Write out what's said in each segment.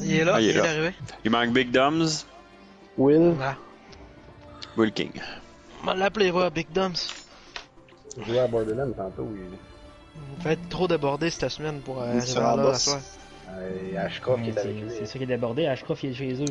Il est là, Ah, il est il est là. arrivé. Il manque Big Doms, Will. Ah. Will King. On va l'appeler, va, Big Dumps. Je jouais à Borderlands tantôt. Vous faites trop déborder cette semaine pour Il est arriver sur là, la la bosse. soirée. Ashcroft qui est avec lui. C'est sûr qu'il est débordé, Ashcroft il est chez eux.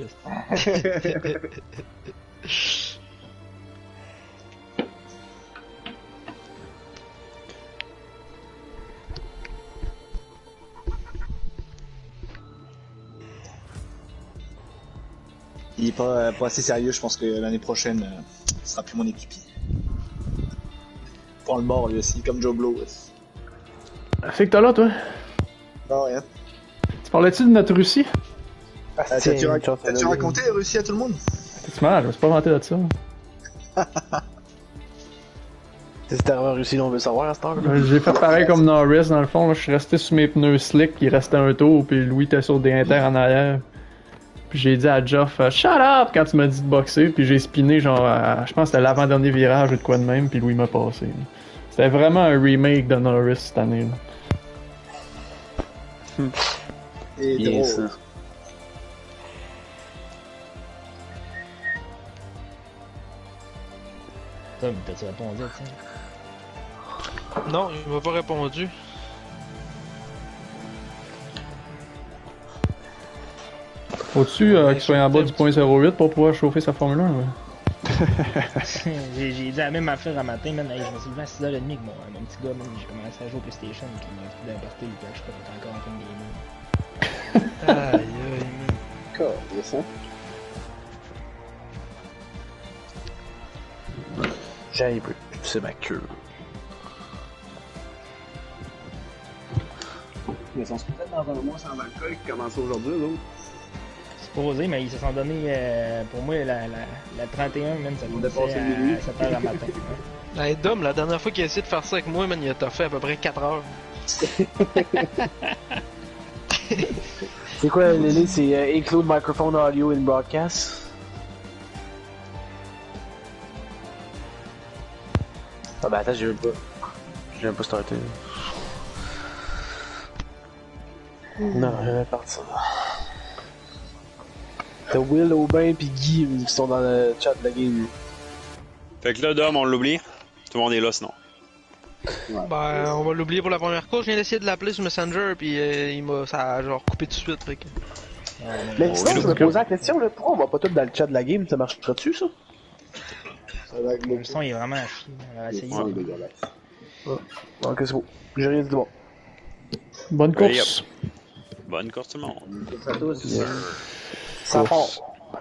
Il est pas assez sérieux, je pense que l'année prochaine, ce sera plus mon équipier. Prends le mort lui aussi, comme Joe Blow. Fait que t'as là, toi? Non, rien. Tu parlais-tu de notre Russie? T'as-tu raconté Russie à tout le monde? T'es-tu malade? Je me suis pas vanté de ça. C'est arrivé en Russie, on veut savoir à cette heure. J'ai fait pareil comme Norris, dans le fond. Là, je suis resté sur mes pneus slick, il restait un tour, puis Louis était sur des inters en arrière. Puis j'ai dit à Geoff, shut up quand tu m'as dit de boxer, puis j'ai spiné genre, je pense que c'était l'avant-dernier virage ou de quoi de même, puis Louis m'a passé. C'était vraiment un remake de Norris cette année. Là. Et Bien drôle. ça. T'as-tu répondu à ça? Non, il m'a pas répondu. Faut-tu qu'il soit en bas du point 08 pour pouvoir chauffer sa Formule 1? Ouais? J'ai dit la même affaire un matin, man. Hey, je me suis levé à 6h30 avec mon petit gars, man. J'ai commencé à jouer au PlayStation, puis il m'a tout d'importer, puis je suis encore en train de gamer. Aïe, aïe, man. D'accord, c'est ça. J'ai un peu, c'est ma queue. Mais ils sont peut-être dans un mois sans alcool qui commence aujourd'hui, là. C'est pas osé, mais ils se sont donné, pour moi, la 31, man, ça On commençait dépassait minuit. à 7h le matin. Hey, Dom, la dernière fois qu'il a essayé de faire ça avec moi, man, il a fait à peu près 4 heures. C'est quoi, Lily? C'est include microphone audio in broadcast? Ah bah attends, j'ai même pas starté. Non, je vais partir. T'as Will, Aubin pis Guy qui sont dans le chat de la game. Fait que là, Dom, on l'oublie. Tout le monde est là sinon. Ben, on va l'oublier pour la première course. Je viens d'essayer de l'appeler sur Messenger, puis ça a genre coupé tout de suite. Fait que... Mais sinon, je me posais la question, là, pourquoi on va pas tout dans le chat de la game? Ça marchera-tu, ça? Le son, il est vraiment à chier. On va essayer. Ouais, dégueulasse. Ok, c'est bon. J'ai rien dit de bon. Bonne course! Bonne course tout le monde. À tous. Ça part.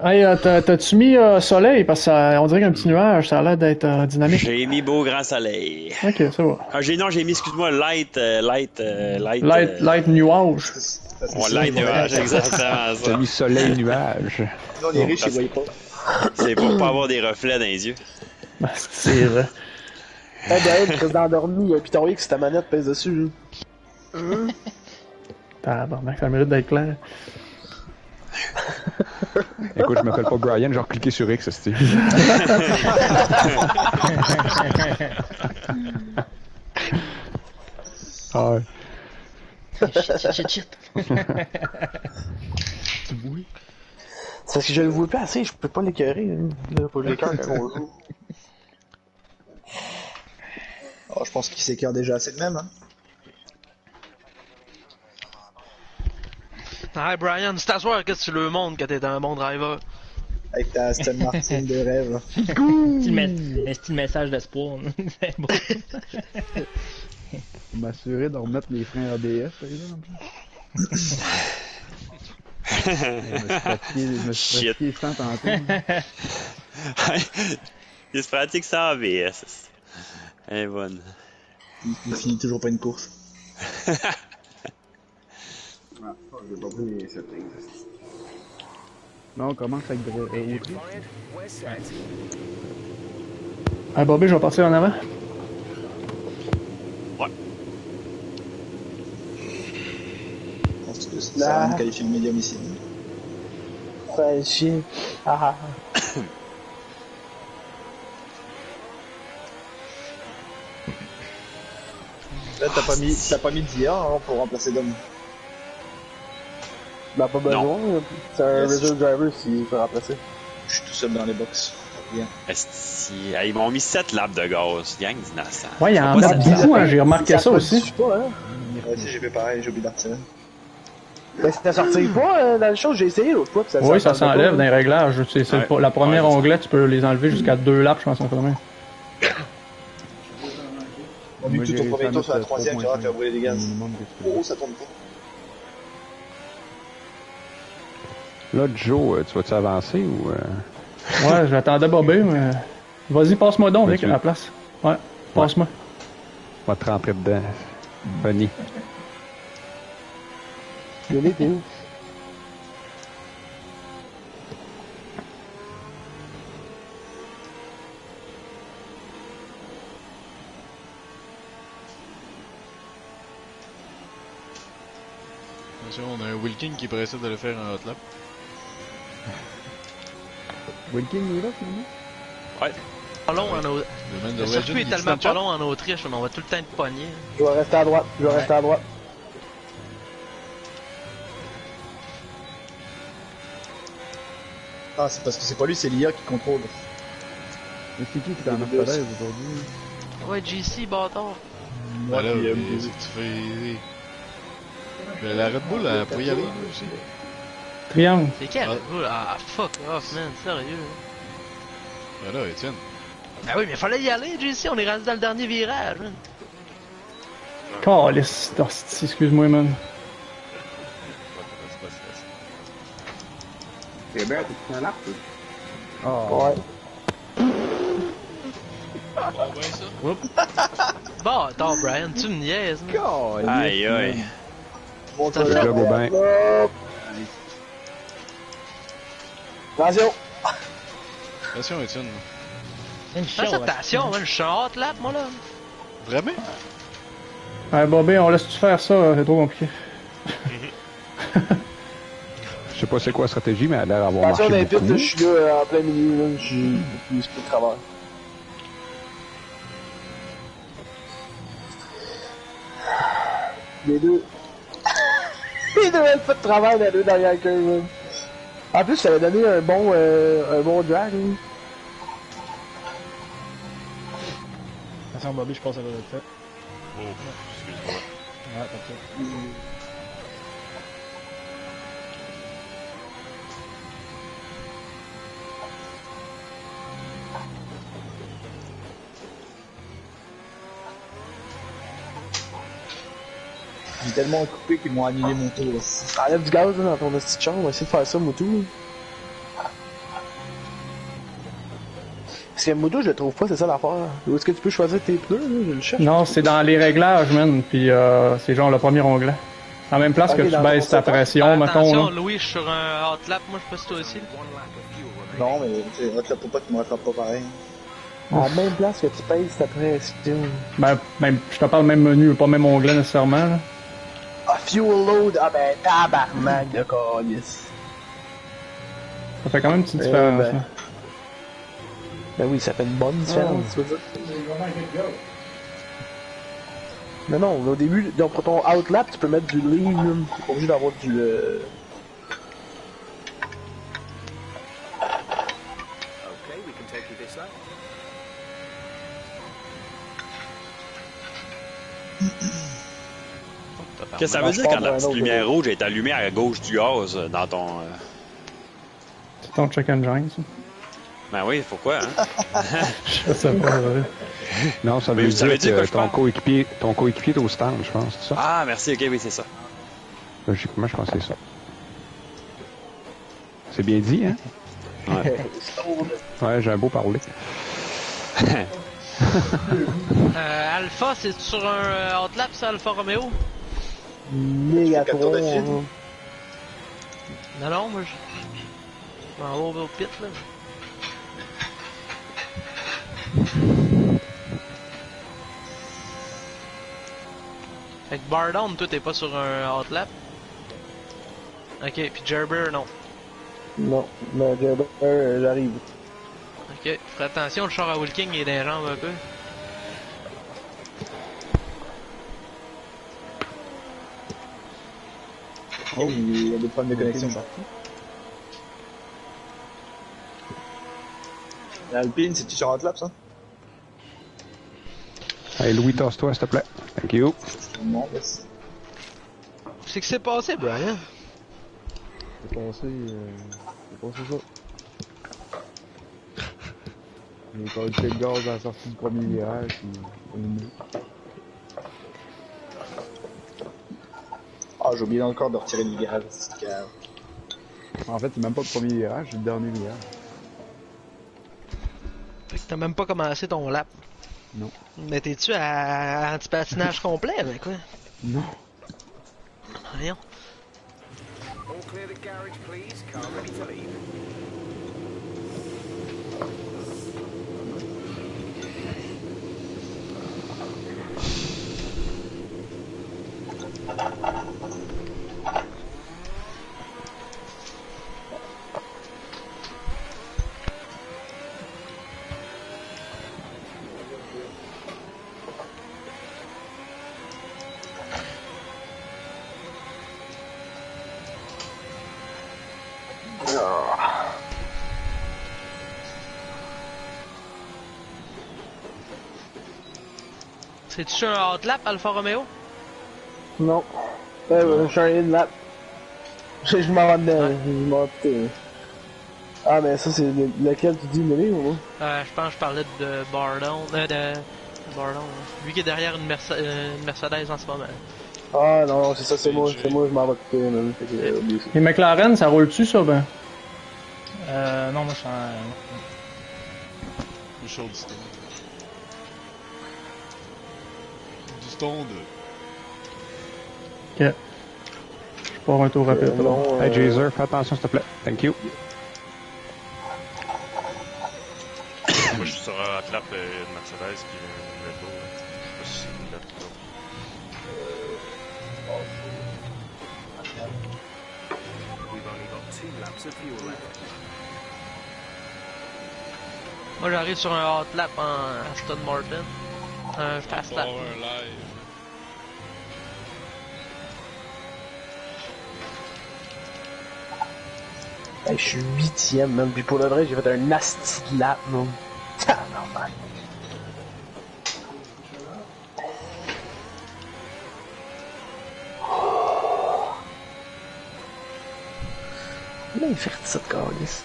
Hey, t'as-tu mis soleil? Parce qu'on dirait qu'un petit nuage, ça a l'air d'être dynamique. J'ai mis beau grand soleil. Ok, ça va. Ah, j'ai mis, excuse-moi, light Light nuage. Ouais, light nuage, exactement J'ai ça. mis soleil nuage. Non, les riches, ils voyaient pas. C'est pour pas avoir des reflets dans les yeux. C'est vrai. Hey, Gaël, tu restes endormi, pis ton X, ta manette pèse dessus. Tabarnak, ça mérite d'être clair. Écoute, je m'appelle pas Brian, genre cliquer sur X, c'était. Ah ouais. Shit. C'est parce que je le vois pas assez, je peux pas l'écœurer. Là, faut que je l'écœure quand on joue. Oh, je pense qu'il s'écœure déjà assez de même. Hein. Hey Brian, c'est à soir qu'est-ce que tu le montres quand t'es un bon driver. Avec ta Aston Martin de rêve. Un style message d'espoir. C'est bon. M'assurer de remettre les freins ABS, par exemple. Je me suis Shit. pratiqué sans tantôt. Il se pratique ça en VS. Elle est bonne. Il finit toujours pas une course. Ah, j'ai pas pris mes settings. Non, on commence avec Audrey. Ah, Bobby, je vais partir en avant. Ouais. Je pense que ça va me qualifier le médium ici. Ouais, chier. Ah. Là, t'as pas mis d'IA hein, pour remplacer Dom. Ben, pas besoin. C'est un reserve driver s'il faut remplacer. Je suis tout seul dans les box. Bien. Esti, ils m'ont mis 7 lampes de gaz. Gang d'innocents. Ouais, il y en a beaucoup, hein, j'ai remarqué ça aussi. Je sais pas, hein. Ouais, si j'ai fait pareil, j'ai oublié d'artirer. Ben, ça sortit pas dans le show, j'ai essayé l'autre fois. Oui, ça s'enlève dans les réglages. La première Ouais, onglet, tu peux les enlever jusqu'à 2 laps, je pense, en premier. On vu tout ton premier tour sur la troisième, tu vas brûler des gaz. Oh, ça tourne pas. Là, Joe, tu vas-tu avancer ou... Ouais, j'attendais Bobby, mais... Vas-y, passe-moi donc, Vic, à la place. Ouais, passe-moi. On va te rentrer dedans. Funny. Venez, t'es où? Attention, on a un Wilking qui est pressé de le faire en hot lap. Wilking, il est là, finalement? Ouais. Pas long en Autriche. Le circuit est tellement pas long en Autriche, mais on va tout le temps être pogné. Je vais rester à droite, Ah, c'est parce que c'est pas lui, c'est l'IA qui contrôle. Mais c'est qui est dans notre falaise aujourd'hui? Ouais, GC, bâtard. Ah là, c'est que tu fais... Mais la Red Bull, elle pourrait y aller, lui aussi. Triangle. C'est quel Red Bull? Ah, fuck off, man, sérieux. Ah là, Étienne. Ah oui, mais fallait y aller, JC, on est rendu dans le dernier virage, man. Calisse, hostie, excuse-moi, man. C'est bien, t'es un arbre. Oh. Ouais. Bon, attends, Brian, tu me niaises, man. Aïe, aïe. Bon, Ça tu fait- Là, go bien. Attention! Attention, Étienne. Une Fais chose. attention, man, je suis en hot lap, moi, là. Vraiment? Ouais, Bobby, on laisse-tu faire ça, c'est trop compliqué. Je sais pas c'est quoi la stratégie, mais elle a l'air d'avoir Attention marché dans les pistes, beaucoup. là, je suis là en plein milieu, là, je suis plus de travers. Les deux. Les deux ont fait de travail dans les deux derrière le man. En plus, ça avait donné un bon drag, hein. Attention, Bobby, je passe à l'autre fait. Oh, excuse-moi. Ouais, parfait. J'ai tellement coupé qu'ils m'ont annulé mon tour. Enlève du gaz là, dans ton petite chambre, on va essayer de faire ça, Moutou. Parce que Moutou, je le trouve pas, c'est ça l'affaire. Où est-ce que tu peux choisir tes pneus, là? Je le cherche. Non, c'est dans les réglages, man, pis c'est genre le premier onglet. En même place Ok, que tu dans baisses ton ta setup. pression, mettons, Attention, là. Louis, je suis sur un hot lap, moi, je sais pas si toi aussi. Non, mais tu sais, rattrape pas, tu me rattrapes pas pareil. À la même place que tu pèses ta pression. Ben, même, je te parle même menu, pas même onglet nécessairement, là. Ah, fuel load, ah ben tabarnak de calice. Ça fait quand même une petite différence, ben. là. Ben oui, ça fait une bonne différence, tu veux dire. Mais non, au début, donc pour ton outlap, tu peux mettre du lean, là. T'es pas obligé d'avoir du... Qu'est-ce que ça veut dire quand la petite lumière rouge est allumée à gauche du gaz dans ton... C'est ton check engine, ça. Ben oui, pourquoi, hein? Je sais pas, ouais. Non, ça Mais veut vous savez dire dire quoi que je parle? ton coéquipier est au stand, je pense, c'est ça? Ah, merci, ok, oui, c'est ça. Logiquement, je pense que c'est ça. C'est bien dit, hein? Ouais, j'ai un beau parler. Alpha, c'est sur un hot lap, ça, Alpha Romeo? Mégatron, hein. Non, moi, je m'en vais au pit, là. Fait que Bardown, toi, t'es pas sur un hot lap? Ok, puis Gerber, non. Non, mais j'arrive. Ok, fais attention, le char à Wilking il est dans les jambes un peu. Oh, il y a des problèmes de connexion. Alpine, c'est-tu sur Outlap, ça? Hey, Louis, tasse-toi, s'il te plaît. Thank you. C'est que c'est passé, Brian? C'est passé ça. J'ai encore eu le gaz à la sortie du premier virage, puis Ah, j'ai oublié encore de retirer le virage. en fait, c'est même pas le premier virage, c'est le dernier virage. Fait que t'as même pas commencé ton lap. Non. Mais t'es-tu à anti-patinage complet, avec quoi? Non. Voyons. All clear the garage, please. Car ready to leave. C'est-tu un hot lap, Alfa Romeo? Non. Je suis un in-lap. Je m'en vais dedans. Je m'en vais. Ah, mais ça, c'est lequel tu dis, Nelly, ou non? Je pense que je parlais de Bardon. De Bardon. Lui qui est derrière une Mercedes en ce moment. Ah, non, c'est ça, c'est moi, je m'en vais couper, même. Les McLaren, ça roule-tu, ça, ben? Non, moi, je suis en... Le show du stone. Du stone. Ok. Je pars un tour rapide. Hey, Jazer, fais attention, s'il te plaît. Thank you. Moi, je suis sur un lap de Mercedes puis une Red Bull. Je sais pas si c'est une lap ou We've only got 2 laps of fuel left. Moi, j'arrive sur un hot lap en Aston Martin. Un fast lap. Un live. Hey, je suis 8ème, man. Puis pour le vrai, j'ai fait un nasty lap, man. Ah, normal. Comment il fait ça de calice?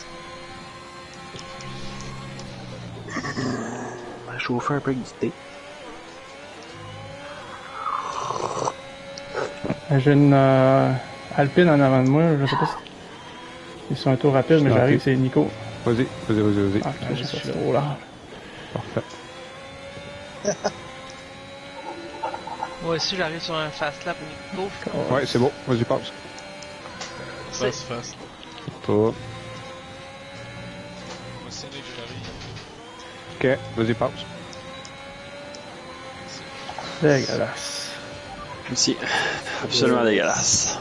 On va chauffer un peu du thé. J'ai une Alpine en avant de moi, je sais pas si... Ils sont un tour rapide, mais j'arrive, c'est Nico. Vas-y. Ah, je suis trop là. Parfait. Moi aussi, j'arrive sur un fast lap, Nico. Ouais, c'est bon. Vas-y, passe. Fast. Toi. Moi, c'est dès que j'arrive. Ok, vas-y, passe. Dégueulasse. Aussi. Absolument dégueulasse.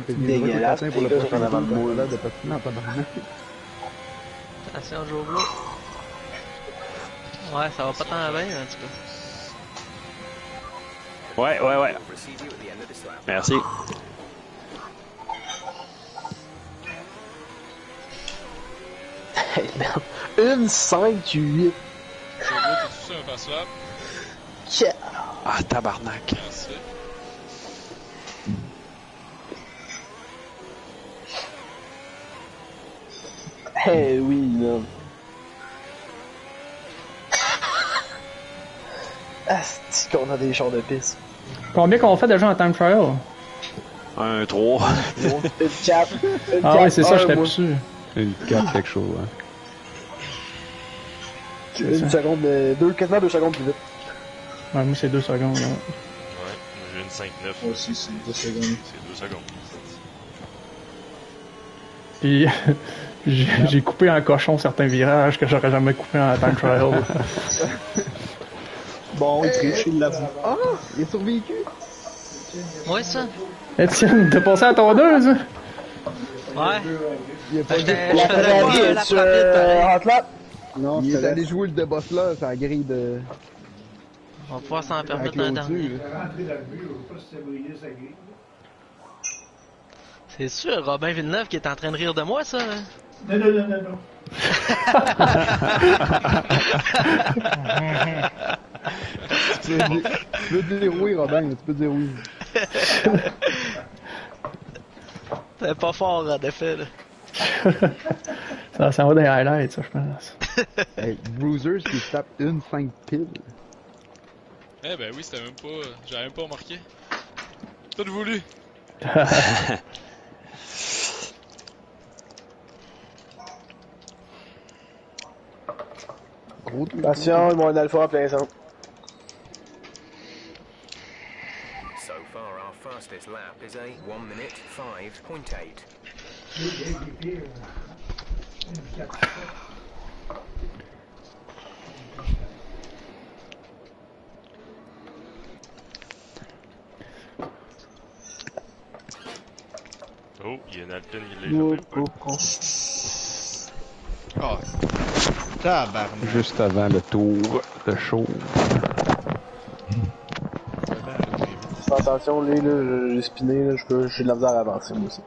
Dégueulasse, pour le les gars, prochain j'en avais le tour, mot, là, de patiner en tabarnak. Attention, Joe. Ouais, ça va pas tant bien, en tout cas. Ouais. Merci. Hey, merde. Une 5, 8. T'es-tu sur un fast lap? Yeah. Ah, tabarnak. Merci. Eh oui, là. Asti qu'on a des champs de piste. Combien qu'on fait déjà en time trial? 1, 3. Une cap. Ah oui, c'est ça, j'étais plus sûr. Une 4 quelque chose, hein. Une seconde, quasiment 2 secondes plus vite. Ouais, moi c'est 2 secondes. Là. Ouais, j'ai une 5-9. Moi aussi, c'est 2 secondes. C'est 2 secondes. Puis j'ai coupé en cochon certains virages que j'aurais jamais coupé en time trial. Bon, il triche, il l'avoue. Ah! Il est survécu! Ouais, ça. Etienne, t'es passé à ton 2, ça? Ouais. Il a pas La Ferrari est sur hot lap? Non, il est allé jouer le boss là, sa grille de... On va pouvoir s'en permettre un dernier. C'est sûr, Robin Villeneuve qui est en train de rire de moi, ça. Hein? Non. Tu peux dire oui, Robin, tu peux dire oui. C'est pas fort, en effet, là. Ça va des highlights, ça, je pense. Hey, Bruisers qui se tape une 5 piles. Eh ben oui, c'était même pas... J'avais même pas remarqué. Tout voulu. Attention, ils vont un alpha à plein centre. So far, our fastest lap is a 1 minute 5.8. Oh, il y a une Alpine qui l'a jamais pas. Oh, tabarnak. Juste avant le tour de show. Attention, lui, là, j'ai spiné, là, j'ai de la misère à avancer, moi aussi.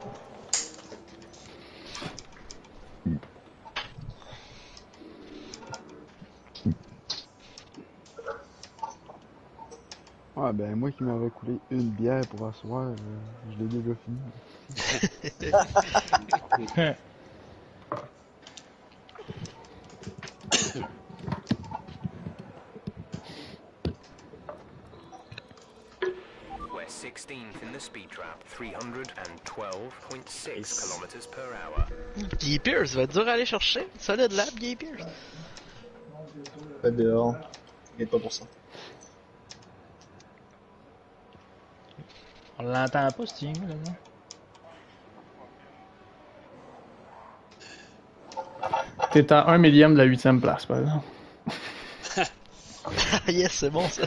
Ah ben moi qui m'avais coulé une bière pour asseoir, je l'ai déjà fini. We're 16th in the speed trap, 312.6 kilometers per hour. Guy Pierce va être dur à aller chercher. Solide lap, Guy Pierce. Pas dehors. Il pas pour ça. On l'entend pas, ce team là, non? T'es à 1 millième de la 8ème place, par exemple. Yes, c'est bon, ça.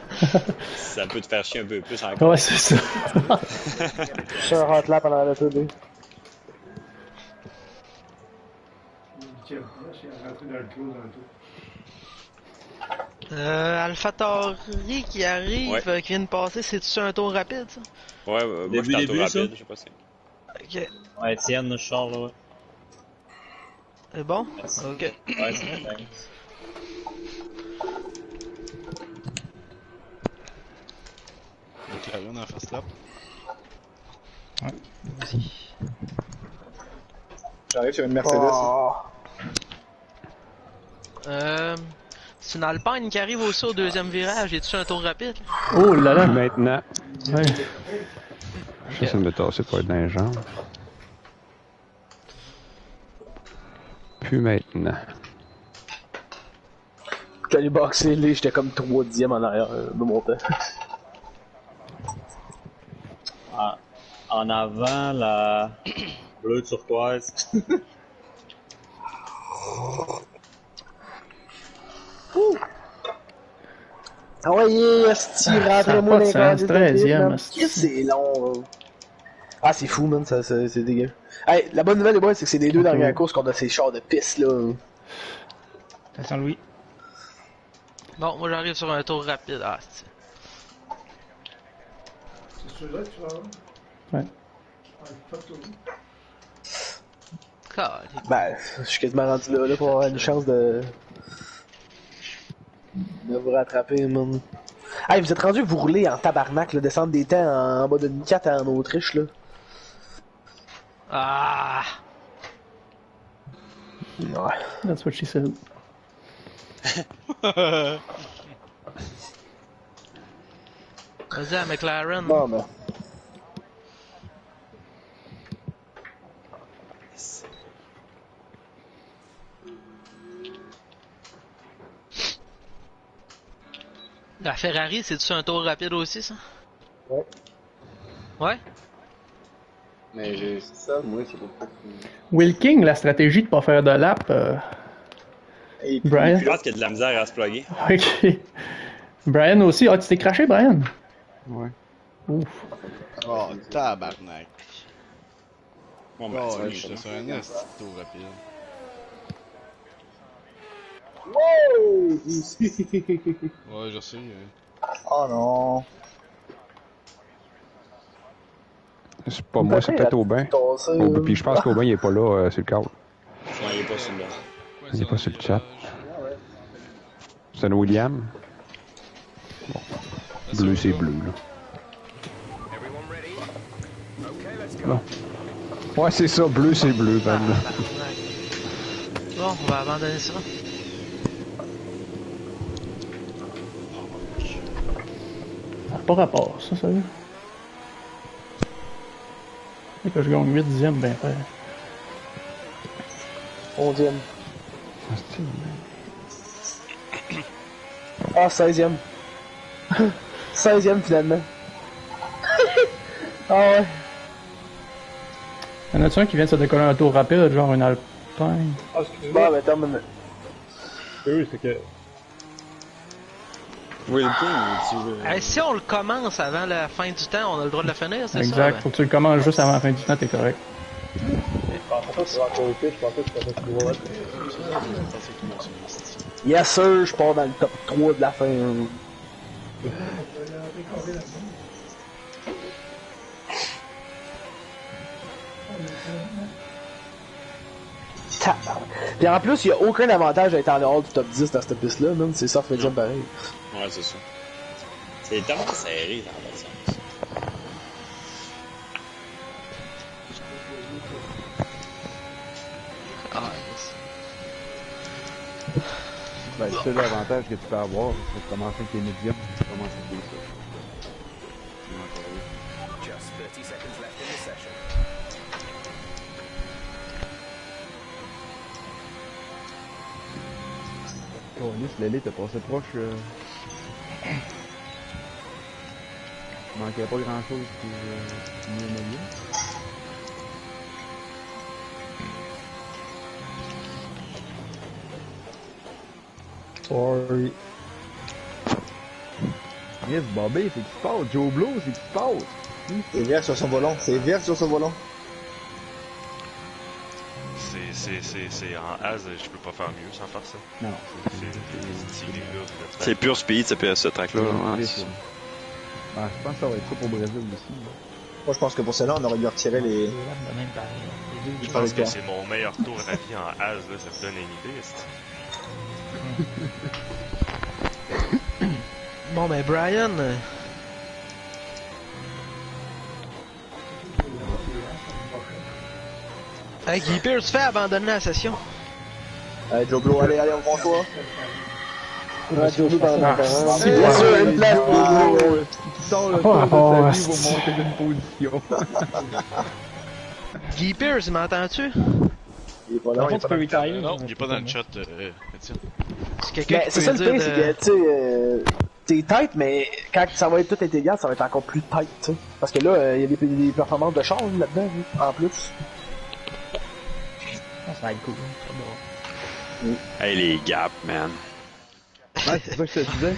Ça peut te faire chier un peu plus encore. Ouais, c'est ça. Je suis un hot lap pendant la TD. AlphaTauri qui arrive, Ouais. qui vient de passer, c'est-tu un tour rapide, ça? Ouais, moi je suis en tour rapide, je sais pas si. Ok. Ouais, Étienne, je sors là, ouais. C'est bon? Merci. Ok. Ouais, c'est bon, thanks. McLaren en first lap. Ouais, aussi. J'arrive sur une Mercedes. Oh. C'est une Alpine qui arrive aussi au deuxième virage. Es-tu un tour rapide? Oh là là. Maintenant. Ouais. J'essaie de me tasser pour être dans les jambes. Plus maintenant. J'allais boxer, là, j'étais comme 3/10 en arrière de mon temps. Ah, en avant, la bleue turquoise. Ah ouais, yes, rentrez-moi dans les sens, 13e, Qu'est-ce que c'est long, là. Ah, c'est fou, man, c'est dégueu. Hey, la bonne nouvelle, les boys, c'est que c'est les deux dernières courses qu'on a ces chars de piste, là. Attention, Louis. Bon, moi j'arrive sur un tour rapide. Ah, c'est... C'est celui-là que tu vas avoir? Ouais. Ben, je suis quasiment rendu là pour avoir une chance de vous rattraper, man. Hey, vous êtes rendu que vous roulez en tabarnak, là, descendre des temps en bas de 4 en Autriche, là. Ah! Ouais. That's what she said. Vas-y, à McLaren. Bon, ben. La Ferrari, c'est-tu un tour rapide aussi, ça? Ouais. Ouais? Mais j'ai ça, moi, c'est pas trop. Wilking, la stratégie de pas faire de lap. Brian. Je pense qu'il y a de la misère à se plugger. Ok. Brian aussi. Ah, tu t'es craché, Brian? Ouais. Ouf. Oh, tabarnak. Bon, ben, Oh, c'est j'étais sur un esti de tour rapide. Wow! Ouais, je sais. Oh non. C'est pas moi, c'est peut-être Aubin. Puis je pense qu'Aubin il est pas là, c'est le cas. Non, il est pas sur le. Il est pas sur le chat. C'est un William. Bon. Bleu, c'est bleu, là. Bon. Ouais, c'est ça, bleu, c'est bleu, man. Bon, on va abandonner ça. Ça n'a pas rapport, ça, sérieux. Et que je gagne 8e, ben frère. 11e. Ah, 16e. 16e finalement. Ah ouais. Y'en a-tu un qui vient de se décoller un tour rapide, genre un Alpine? Ah, excuse-moi, mais attends, mais... Oui, c'est que... Oui, le point, Hey, si on le commence avant la fin du temps, on a le droit de le finir, c'est ça? Exact, faut que tu le commences juste avant la fin du temps, t'es correct. Yes sir, je pars dans le top 3 de la fin. Puis en plus, il n'y a aucun avantage à être en dehors du top 10 dans cette piste-là, même c'est ça fait dire pareil. Ouais, c'est ça. C'est tellement serré dans le sens. Ben, le seul avantage que tu peux avoir, c'est de commencer avec les médiums, tu commences avec les ça. Just 30 seconds left in the session. Oh, Alice, l'allée, t'as passé proche. Il manquait pas grand chose pour mieux mener. Sorry. Yes, Bobby, c'est qui se passe? Joe Blow, c'est qui se passe? C'est vert sur son volant, c'est vert sur son volant. C'est en as, je peux pas faire mieux sans faire ça. Non. C'est pur speed, ce track-là. Ouais, je pense que ça va être ça pour Brésil aussi. Moi, je pense que pour celle-là, on aurait dû retirer les. Je pense que c'est mon meilleur tour à vie en as, là, ça me donne une idée. Bon, ben, Brian. Hey, Guy Pierce, fais abandonner la session. Allez, Joe Blow, allez, on prend toi. Ouais, Joe Blow dans la bien sûr, une place. Qui sort le tour de sa vie pour monter d'une position. Guy Pierce, m'entends-tu? Il est pas là. En fait, tu peux retire. Non, il est pas dans le chat, Étienne. C'est quelqu'un qui C'est peut ça le dire pire, c'est que, tu sais, t'es tight, mais quand ça va être tout égal, ça va être encore plus tight, tu sais. Parce que là, il y a des performances de charge là-dedans, en plus. Ça va être cool. Hey, les gaps, man. Ouais, c'est ça que je te disais.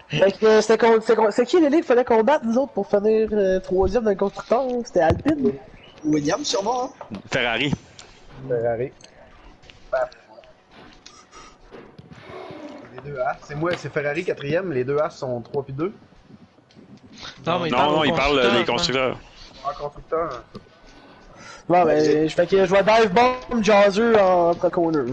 Fait que c'est qui l'élite qu'il fallait combattre, nous autres, pour finir 3e dans le constructeur? C'était Alpine? Williams, sûrement, hein? Ferrari. Ferrari. Les deux As. C'est moi, c'est Ferrari 4e, les deux As sont 3 puis 2. Non, mais il parle des constructeurs. En constructeur. Bon, ben, je vais dive bomb Jazzer entre corner.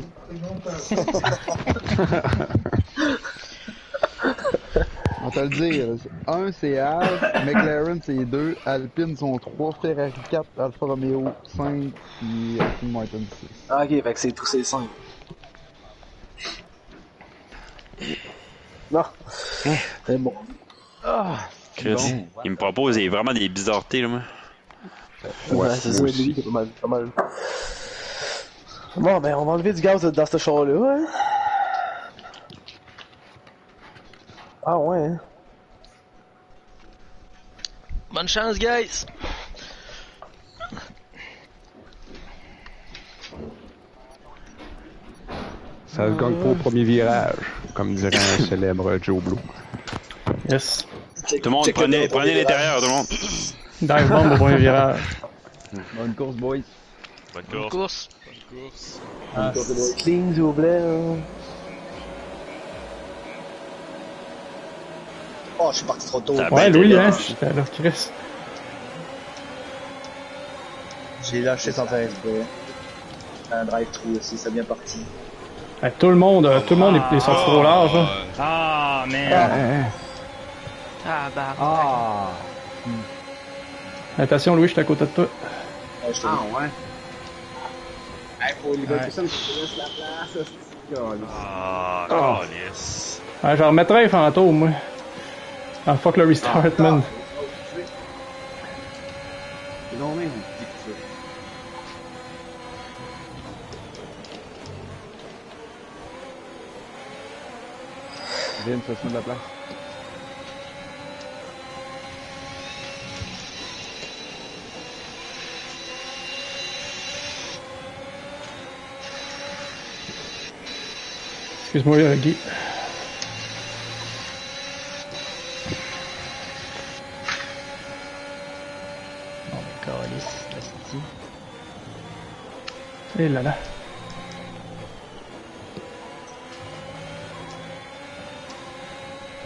On va te le dire. 1 c'est Al, McLaren c'est 2, Alpine sont 3, Ferrari 4, Alfa Romeo 5, puis Aston Martin 6. Ah, ok, fait que c'est tous ces 5. Non. C'est bon. Chris, il me propose vraiment des bizarretés, là, moi. Ouais, c'est ça, lui, c'est pas mal. Bon, ben, on va enlever du gaz dans ce char-là, ouais. Ah, ouais. Bonne chance, guys! Ça se gagne pas au premier virage, comme dirait un célèbre Joe Blow. Yes. Tout le monde, prenez l'intérieur, tout le monde. Dive bomb au premier virage. Bonne course, boys. Bonne Bonne course. course. Ah, c'est clean, s'il vous plaît. Oh, je suis parti trop tôt. Ouais, Louis, hein, j'étais à leur Chris. J'ai lâché sans faire exprès. Un drive-thru aussi, ça bien parti. Tout le monde est sorti trop large, là. Ah, merde. Ah, bah. Ah! Attention, Louis, je suis à côté de toi. Ouais, je te dis. ouais. Hey, faut les personnes qui laissent la place. Ah, yes. Ouais, j'en remettrais un fantôme, moi. Ah, fuck le restart, man. C'est donc même Vin, ça de la place. Excuse-moi, Guy. Bon, mais calice, la city. Et là là.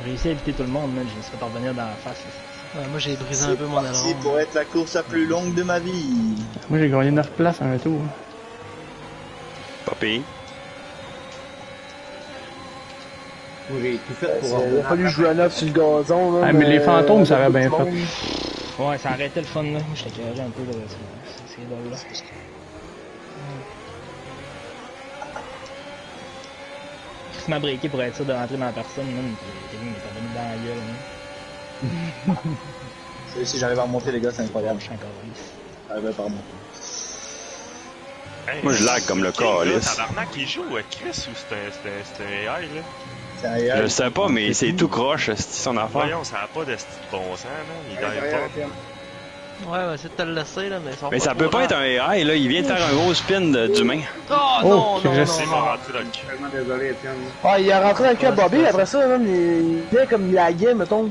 J'ai réussi à éviter tout le monde, man. Je me suis fait revenir dans la face. Ouais, moi j'ai brisé un peu mon C'est aileron. pour être la course la plus longue de ma vie. Moi, j'ai gagné 9 places en un tour. Pas pire. j'ai tout fait pour Il a fallu jouer à 9 sur le gazon. Là, Ah, mais les fantômes, ça aurait bien fait. Ouais, ça arrêtait le fun, là. Moi, j'étais carré un peu, là. C'est drôle, là. Chris m'a breaké pour être sûr de rentrer dans la personne, man. Kevin m'est revenu dans la gueule, man. Si j'arrive à remonter, les gars, c'est incroyable. Je suis encore lisse. Ah, ben, pardon. Hey, Moi, je lag comme le calice. Tabarnak, il joue à Chris ou c'est un AI, là? C'est un AI. Je sais pas, mais c'est tout croche, c'est son affaire. Voyons, ça a pas de bon sens, man. Il dive pas. Ouais, on va essayer de te le laisser, là, mais ça va Mais ça trop peut pas lent. être un AI, là. Il vient de faire un gros spin d'humain. Oh non, non, non, C'est non. pas rentré dans le cul. Tellement désolé, Étienne. Ah, il est rentré dans le cœur Bobby, après ça, même, il était comme il laguait, mettons.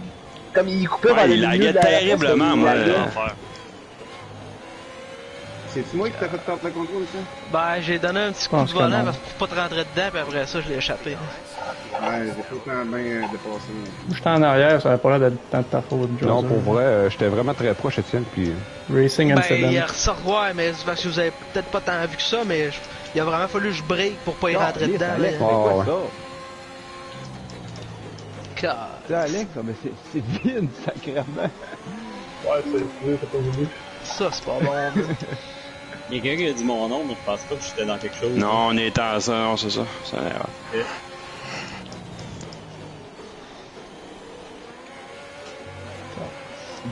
Comme il coupait vers Ouais, le il milieu laguait de la terriblement, comme il moi. laguait. C'est-tu moi qui t'ai fait perdre le contrôle, ça? Ben, j'ai donné un petit coup pense de que volant non. parce que pour pas te rentrer dedans, puis après ça, je l'ai échappé. Ouais, j'ai tout le temps bien dépassé. J'étais en arrière, ça avait pas l'air d'être tant de ta faute, Joe. Non, pour vrai, j'étais vraiment très proche, Étienne, puis... Racing Ben, Incident. il ressort, ouais, mais c'est parce que vous avez peut-être pas tant vu que ça, mais il a vraiment fallu que je break pour pas y rentrer dedans. Là. Alex, c'est quoi ouais. ça? Car... C'est Alex, mais c'est Vin, sacrément. Ouais, c'est pas voulu. Ça, c'est pas bon. Il y a quelqu'un qui a dit mon nom, mais je pense pas que j'étais dans quelque chose. Non, on est en ça, non, c'est ça. C'est une erreur.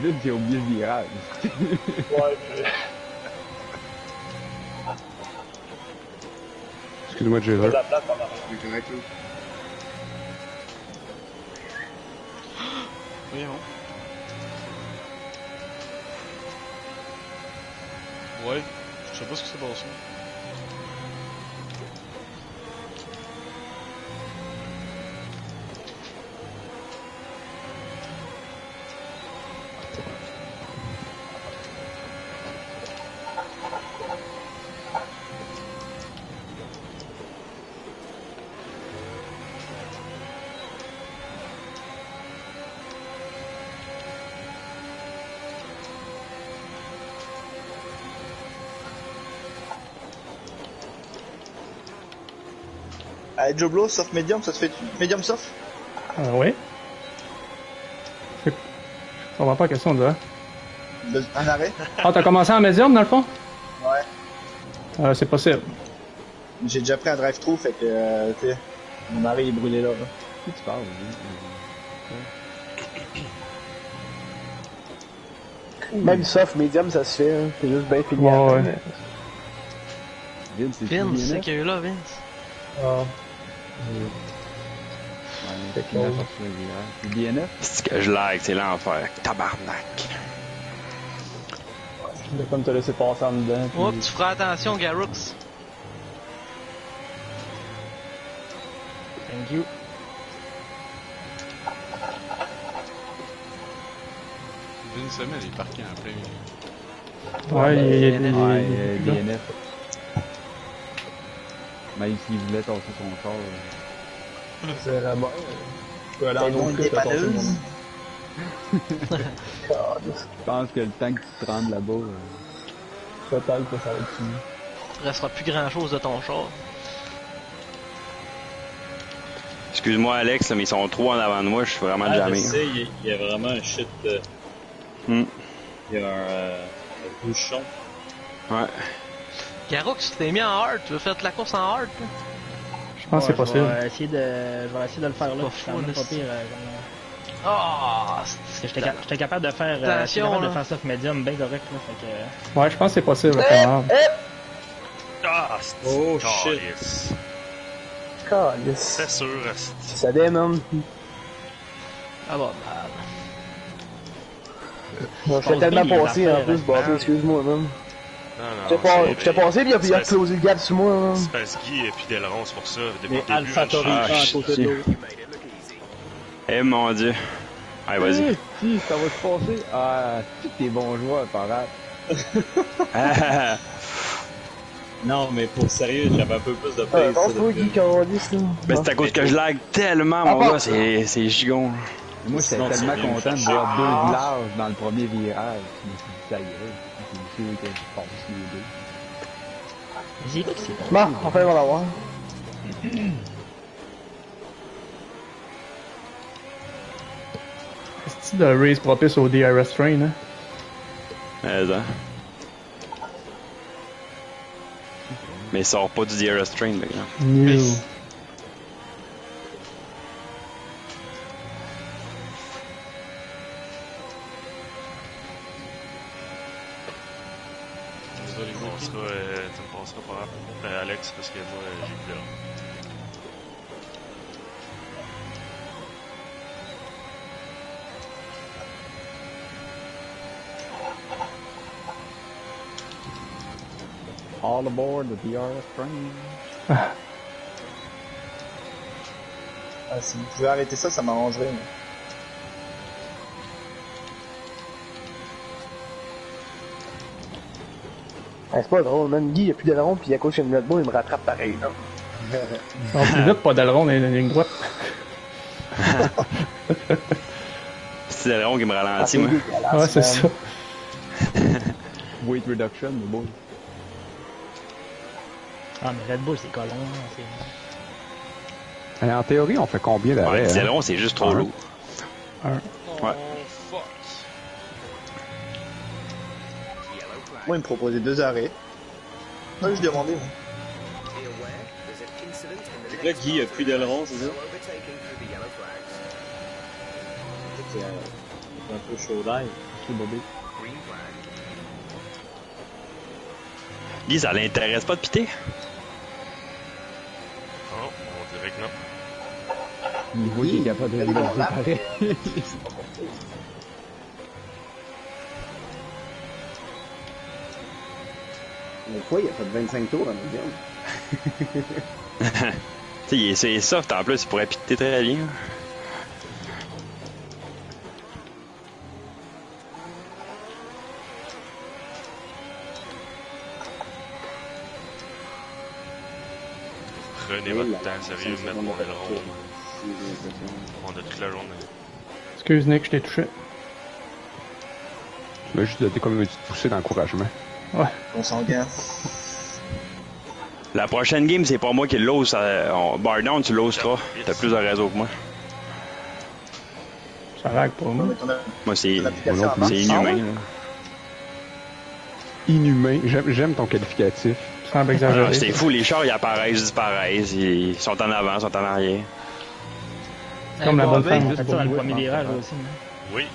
Vin, j'ai oublié le virage. Ouais, Excuse-moi, Jailer. la place en arrière. C'est correct, là. Voyons. Ouais, je sais pas ce qui s'est passé. Allez, Joe Blow, soft medium, ça te fait medium soft? Ah, oui. Je comprends pas la question, là. Un arrêt? Ah, t'as commencé en médium, dans le fond? Ouais. C'est possible. J'ai déjà pris un drive-thru, fait que, tu sais, mon arrêt est brûlé là. Qui tu parles, Même soft, medium, ça se fait. Hein. C'est juste bien fini. Ouais, à la fin, ouais. mais- Vince, c'est Vince, c'est DNF? qu'il y a eu là, Vince. Ah. Ouais, il a sorti le virage. C'est DNF? C'est que je lag, c'est l'enfer. Tabarnak. De comme te laisser passer en dedans. Oh, tu feras attention, Garrux. Thank you. Vince Hamel est parqué en plein milieu. Ouais, il y a Ouais, DNF. Même s'il voulait tasser son char. C'est la mort. Tu peux aller en autre que t'as tassé mon nom. Je pense que le temps que tu te rendes là-bas... Peut-être que ça va être fini. Il restera plus grand chose de ton char. Excuse-moi Alex, mais ils sont trop en avant de moi, je suis vraiment jamais. Je sais, il y a vraiment un shit. Il y a un bouchon. Ouais. Garrox, tu t'es mis en hard, tu veux faire la course en hard? Je pense que c'est possible. Je vais essayer de le faire là. C'est pas pire. J'étais capable de faire soft medium bien correct là. Fait que... Ouais, je pense que c'est possible. Quand Ah, oh shit. Calice. C'est sûr. Ça dénomme. Ah bon, Je suis tellement passé en plus, Bobby, excuse-moi, man. Non, j'étais passé pis il a closé le gap sur moi, man. C'est parce Guy et puis Delron, c'est pour ça. Depuis Mais le début, Alpha Tori à côté de l'autre. Eh mon dieu. Allez, vas-y. Si, ça va se passer. Ah, si t'es bon joueur, parade. Non, mais pour sérieux, j'avais un peu plus de pace. Pense-toi, Guy, quand on dit ça. Ben, c'est à cause que je lag tellement, mon gars, c'est gigon. Moi, j'étais tellement content de voir deux villages dans le premier virage. Je me suis dit, ça y est, c'est sûr que je passe les deux. Bon, enfin, on va l'avoir. C'est-tu de race propice au DRS train, hein? Mais il sort pas du DRS train, par exemple. No. Désolé, tu me passeras par rapport à Alex parce que moi j'ai plus là. All aboard the DRS train. Ah, si vous pouvez arrêter ça, ça m'arrangerait. Mais... c'est pas drôle, man. Guy, il y a plus d'aileron, pis à cause de une autre boule, il me rattrape pareil, là. En plus vite, pas d'aileron dans les lignes droites. C'est l'aileron qui me ralentit, moi. Ouais, c'est ça. Weight reduction, mais bon. Ah, mais Red Bull, c'est colon. En théorie, on fait combien d'arrêts? Ouais, les ailerons, c'est juste trop lourd. Ouais. Moi, il me proposait 2 arrêts. Moi, je demandais, moi. C'est que là, Guy a plus d'aileron, c'est ça? C'est un peu chaud d'ail. C'est bobé. Guy, ça l'intéresse pas de piter? Oh, on dirait que non. Il voit qu'il est capable de regarder pareil. Mais quoi, il a fait 25 tours dans le game. Tu sais, il est soft en plus, il pourrait piter très bien. Prenez votre temps, sérieux, mettre mon aileron. On a toute la journée. Excuse Nick, je t'ai touché. Je vais juste donner comme une petite poussée d'encouragement. Ouais. On s'engage. La prochaine game, c'est pas moi qui l'ose. Bar down, tu l'oseras. T'as plus de réseau que moi. Ça lag pour moi. Moi, c'est inhumain. Là. Inhumain. J'aime ton qualificatif. Semble exagéré. C'est fou, les chars, ils apparaissent, disparaissent. Ils sont en avant, ils sont en arrière. Comme la bonne femme. Juste dans le premier virage aussi. Oui.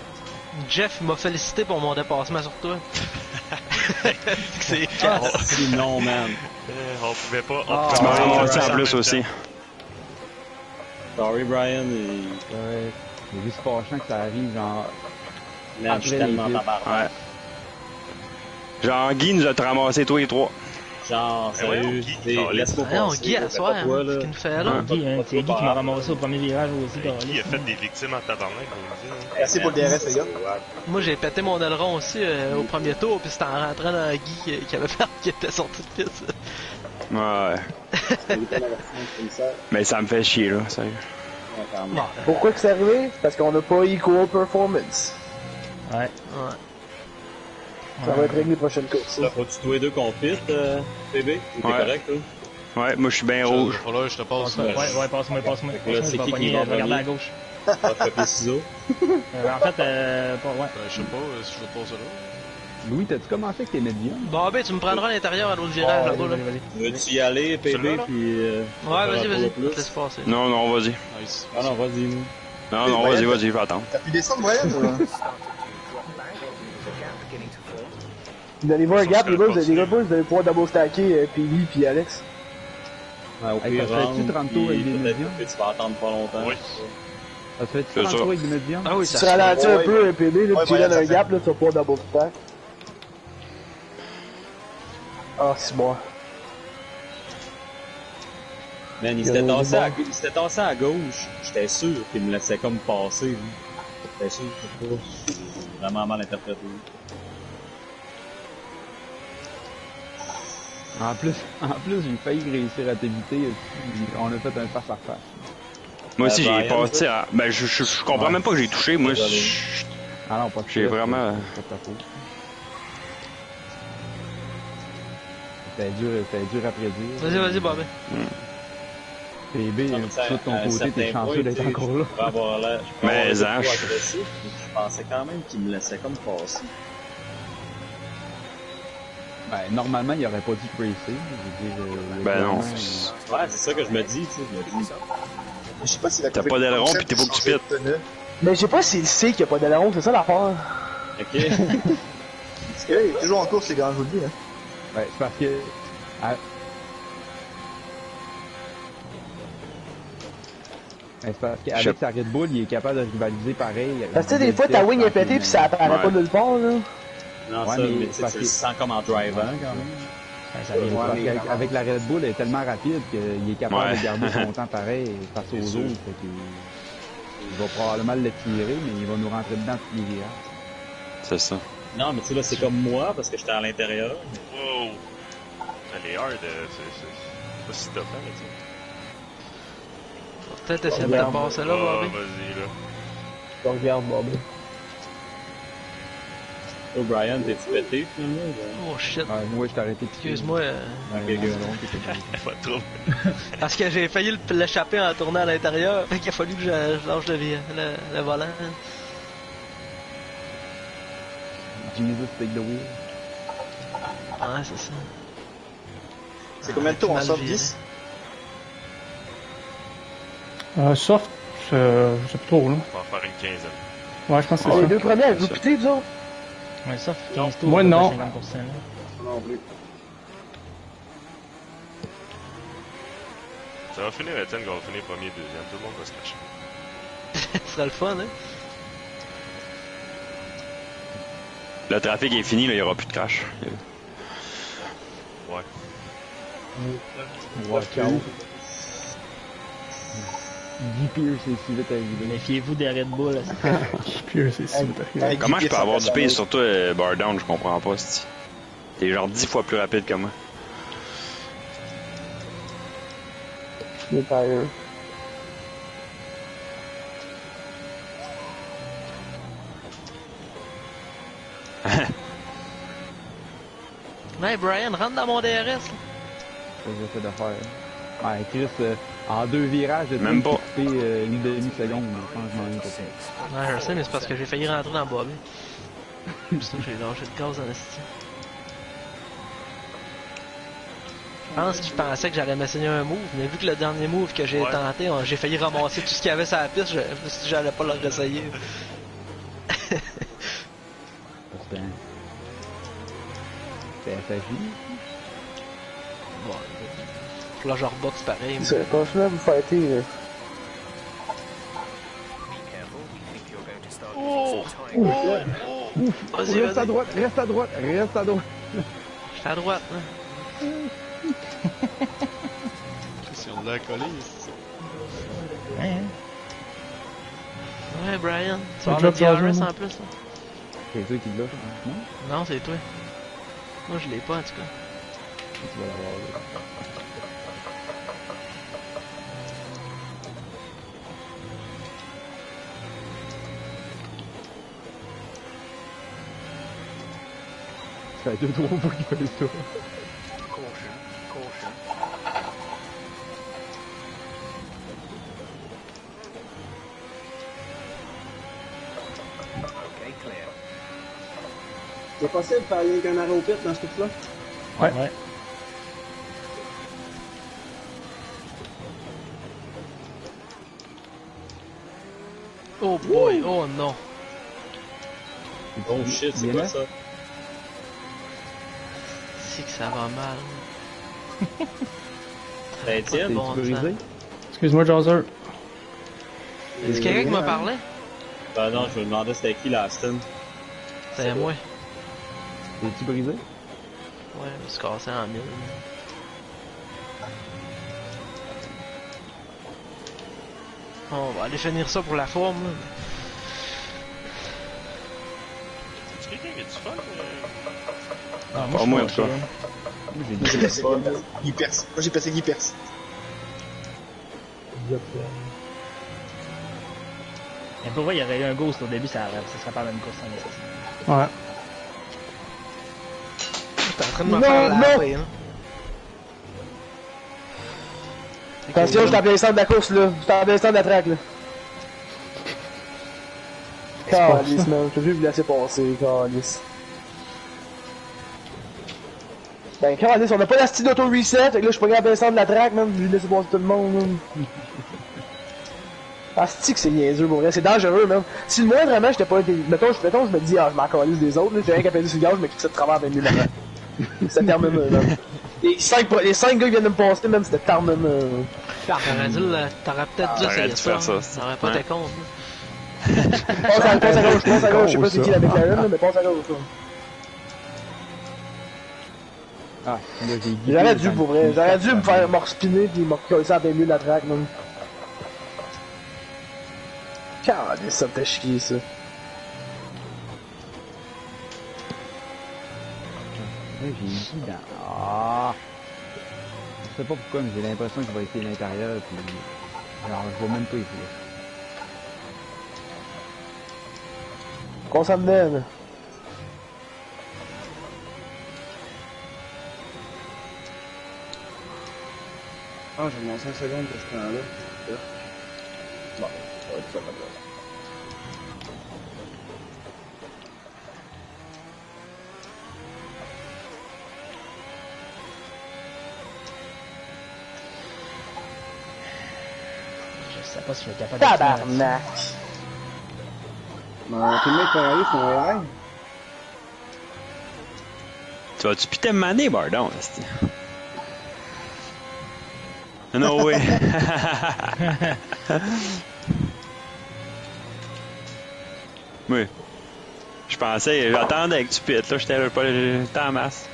Jeff m'a félicité pour mon dépassement sur toi. C'est non, man. On pouvait pas. Tu m'as ramassé en plus aussi. Sorry, Brian. Ouais. C'est juste fâchant que ça arrive, genre. Man, je suis tellement tabarnak. Ouais. Genre, Guy nous a ramassé tous les trois. Genre, sérieux, laisse-moi passer. Non, Guy, à soir, ce qu'il nous fait là. C'est Guy qui m'a ramassé au premier virage aussi. Guy a fait des victimes en tabarnak. Merci pour le DRS, les gars. Moi, j'ai pété mon aileron aussi au premier tour, puis c'était en rentrant dans Guy qui avait fait, qui était sorti de piste. Ouais. Mais ça me fait chier, là, sérieux. Pourquoi que c'est arrivé? Parce qu'on n'a pas equal performance. Ouais. Ça va être réglé prochaine course. Là, faut-tu tous les deux qu'on fit, PB? Ou t'es correct, toi? Ouais, moi je suis bien rouge. Là, je te passe. Ouais, passe-moi. Là, c'est qui va regarder à gauche. Papier ciseaux. En fait, ouais. Je sais pas si je veux passer là. Louis, t'as-tu commencé avec tes médiums? Bon, ben, tu me prendras à l'intérieur à l'autre virage là-bas, là. Veux-tu y aller, PB, puis... Ouais, vas-y, laisse passer. Non, vas-y. Nice. Ah non, vas-y, nous. Non, vas-y, je vais attendre. T'as pu descendre, Brian, ou... Donnez-moi un gap, les gars, vous allez pouvoir double stacker PB puis Alex. Ouais, au pire, ça fait-tu 30 tours avec des médiums? Tu vas attendre pas longtemps. Oui. Ça fait-tu 30 tours avec des médiums? Ah oui, ça se ralentit un peu, PB, là, tu donnes un gap, là, tu vas pouvoir double stack. Ah, c'est bon. Man, il s'était tassé à gauche. J'étais sûr qu'il me laissait comme passer. J'étais sûr que c'est pas vraiment mal interprété. En plus, j'ai failli réussir à t'éviter. On a fait un face à face. Moi aussi, j'ai passé à... Ben, je comprends même pas que j'ai touché. Moi, ah non, pas de j'ai vraiment... C'était dur à prédire. Vas-y, Bobby. PB, de ton côté, t'es chanceux d'être encore là. Mais, je pensais quand même qu'il me laissait comme passer. Ben, normalement, il aurait pas dû tracer. Ben non. Ouais, c'est ça que je me dis, tu sais. Je sais pas si la t'as pas d'aileron pis t'es faut que tu pites. Mais je sais pas s'il sait qu'il y a pas d'aileron, c'est ça l'affaire. Ok. Parce que là, il est toujours en course, les gars, je vous le dis. Hein. Ouais, c'est parce que... C'est parce qu'avec sa Red Bull, il est capable de rivaliser pareil. Parce que des fois, ta wing est pétée pis ça apparaît pas nulle part, là. Non, ouais, ça, mais tu le sens comme en drivant, quand même. Avec la Red Bull, elle est tellement rapide qu'il est capable de garder son temps pareil face aux autres. Il va probablement le tirer, mais il va nous rentrer dedans tous les virages. C'est ça. Non, mais tu sais, là, c'est comme moi, parce que j'étais à l'intérieur. Wow! Elle est hard, c'est pas si top, hein, mais tu sais. Peut-être essayer de te passer là, Bobby. Vas-y, là. Je regarde, Bobby. Oh, Brian, t'es-tu pété, finalement? Oh, shit. Ouais, moi, je t'ai arrêté de Excuse-moi. Pas trop. Parce que j'ai failli l'échapper en tournant à l'intérieur. Fait qu'il a fallu que je lâche le volant. Jesus, take the wheel. Ouais, c'est ça. C'est combien de tours en soft 10? Soft, c'est plus trop, là. On va en faire une quinzaine. Ouais, je pense que c'est ça. Les deux premiers, vous pitez, vous autres? Ouais, ça, 15 tours. Moi, non. 50%, là. Non plus. Ça va finir, Etienne, qu'on va finir premier, deuxième. Tout le monde va se cacher. Ce sera le fun, hein? Le trafic est fini, là, il n'y aura plus de crash. Ouais. Guy Pierce est si vite arrivé. Méfiez-vous des Red Bull. Guy Pierce est si vite arrivé. Comment je peux avoir du pace sur toi, bar down, je comprends pas, c'ti. T'es genre 10 fois plus rapide que moi. Les tires. Hey Brian, rentre dans mon DRS là. C'est ce que j'essaie de faire. Ouais, Chris, en deux virages, j'ai même pas une demi-seconde. Je pense que je m'en ai pas fait. Ouais, je sais, mais c'est parce que j'ai failli rentrer dans Bobby. C'est ça que j'ai lâché le gaz dans esti. Je pense qu'il pensait que j'allais m'essayer un move, mais vu que le dernier move que j'ai tenté, j'ai failli ramasser tout ce qu'il y avait sur la piste, je me suis dit que j'allais pas le réessayer. C'est FFJ. Bon, là je reboxe pareil. Continuez à vous fightez. Oh! Vas-y, reste à droite, reste à droite, reste à droite. Je suis à droite, là. Si on l'a collé, c'est ça. Ouais, Brian. Tu vas avoir le DRS en plus, là. C'est toi qui l'as, non? Non, c'est toi. Moi, je l'ai pas, en tout cas. Tu vas l'avoir là. Ça fait 2-3 fois qu'il fait ça. Caution, caution. Okay, clear. C'est possible de faire rien qu'un arrêt au pit dans ce truc-là? Ouais. Oh boy, oh non. Oh shit, c'est quoi ça? C'est que ça va mal. Ben, Étienne, bon T'es-tu brisé? Excuse-moi, Joseph. Est-ce quelqu'un qui m'a parlé? Ben non, je me demandais c'était qui l'Aston. C'est moi. T'es-tu brisé? Ouais, je me suis cassé en mille. On va aller finir ça pour la forme. Là. C'est quelqu'un qui a du fun? Ah, Pas moi, en tout cas. Moi j'ai passé Guy Perse. Mais pour vrai, il y aurait eu un ghost au début, ça serait pas la même course en essai. Ouais. T'es en train de me faire laver, hein. Attention, j'étais en plein centre de la course, là. J'étais en plein centre de la track, là. Calice, man. Je peux plus vous laisser passer, calice. Ben, calice, on a pas la style d'auto-reset, fait que là, je suis pas en plein centre de la track, man. Je vais laisser passer tout le monde, man. Ah, c'est que c'est niaiseux, pour vrai. C'est dangereux, man. Si le moindrement, j'étais pas... Mettons, je me dis, ah, je m'en calisse des autres, là. J'ai rien qu'à peser sur le gaz, je me quitte ça de travers à 20 000 avant. Ça termine, man. Les 5 gars qui viennent de me passer, même, c'était terminé. T'aurais peut-être dû essayer ça. Ça aurait pas été con. Passe à gauche, je sais pas c'est qui la McLaren, mais passe à gauche, là. Ah, là, j'ai guidé. J'aurais dû, pour vrai. J'aurais dû me respiner pis me recoller à 20 000 la track, man. Calais, ça me fait chier, ça. Là, j'ai dit dans... Ah! Je sais pas pourquoi, mais j'ai l'impression qu'il va essayer l'intérieur, puis... Alors, je vois même pas ici. Qu'on s'en venait, là. Ah, j'ai mon 5 secondes de ce temps-là. Bon, ça va être ça, comme ça. Je sais pas si je vais être capable de... Tabarnak! Mon teammate Ferrari font un live. Tu vas-tu putain me maner, Bardon? No way. Oui. Je pensais, j'attendais que tu pites, là, j'étais en masse.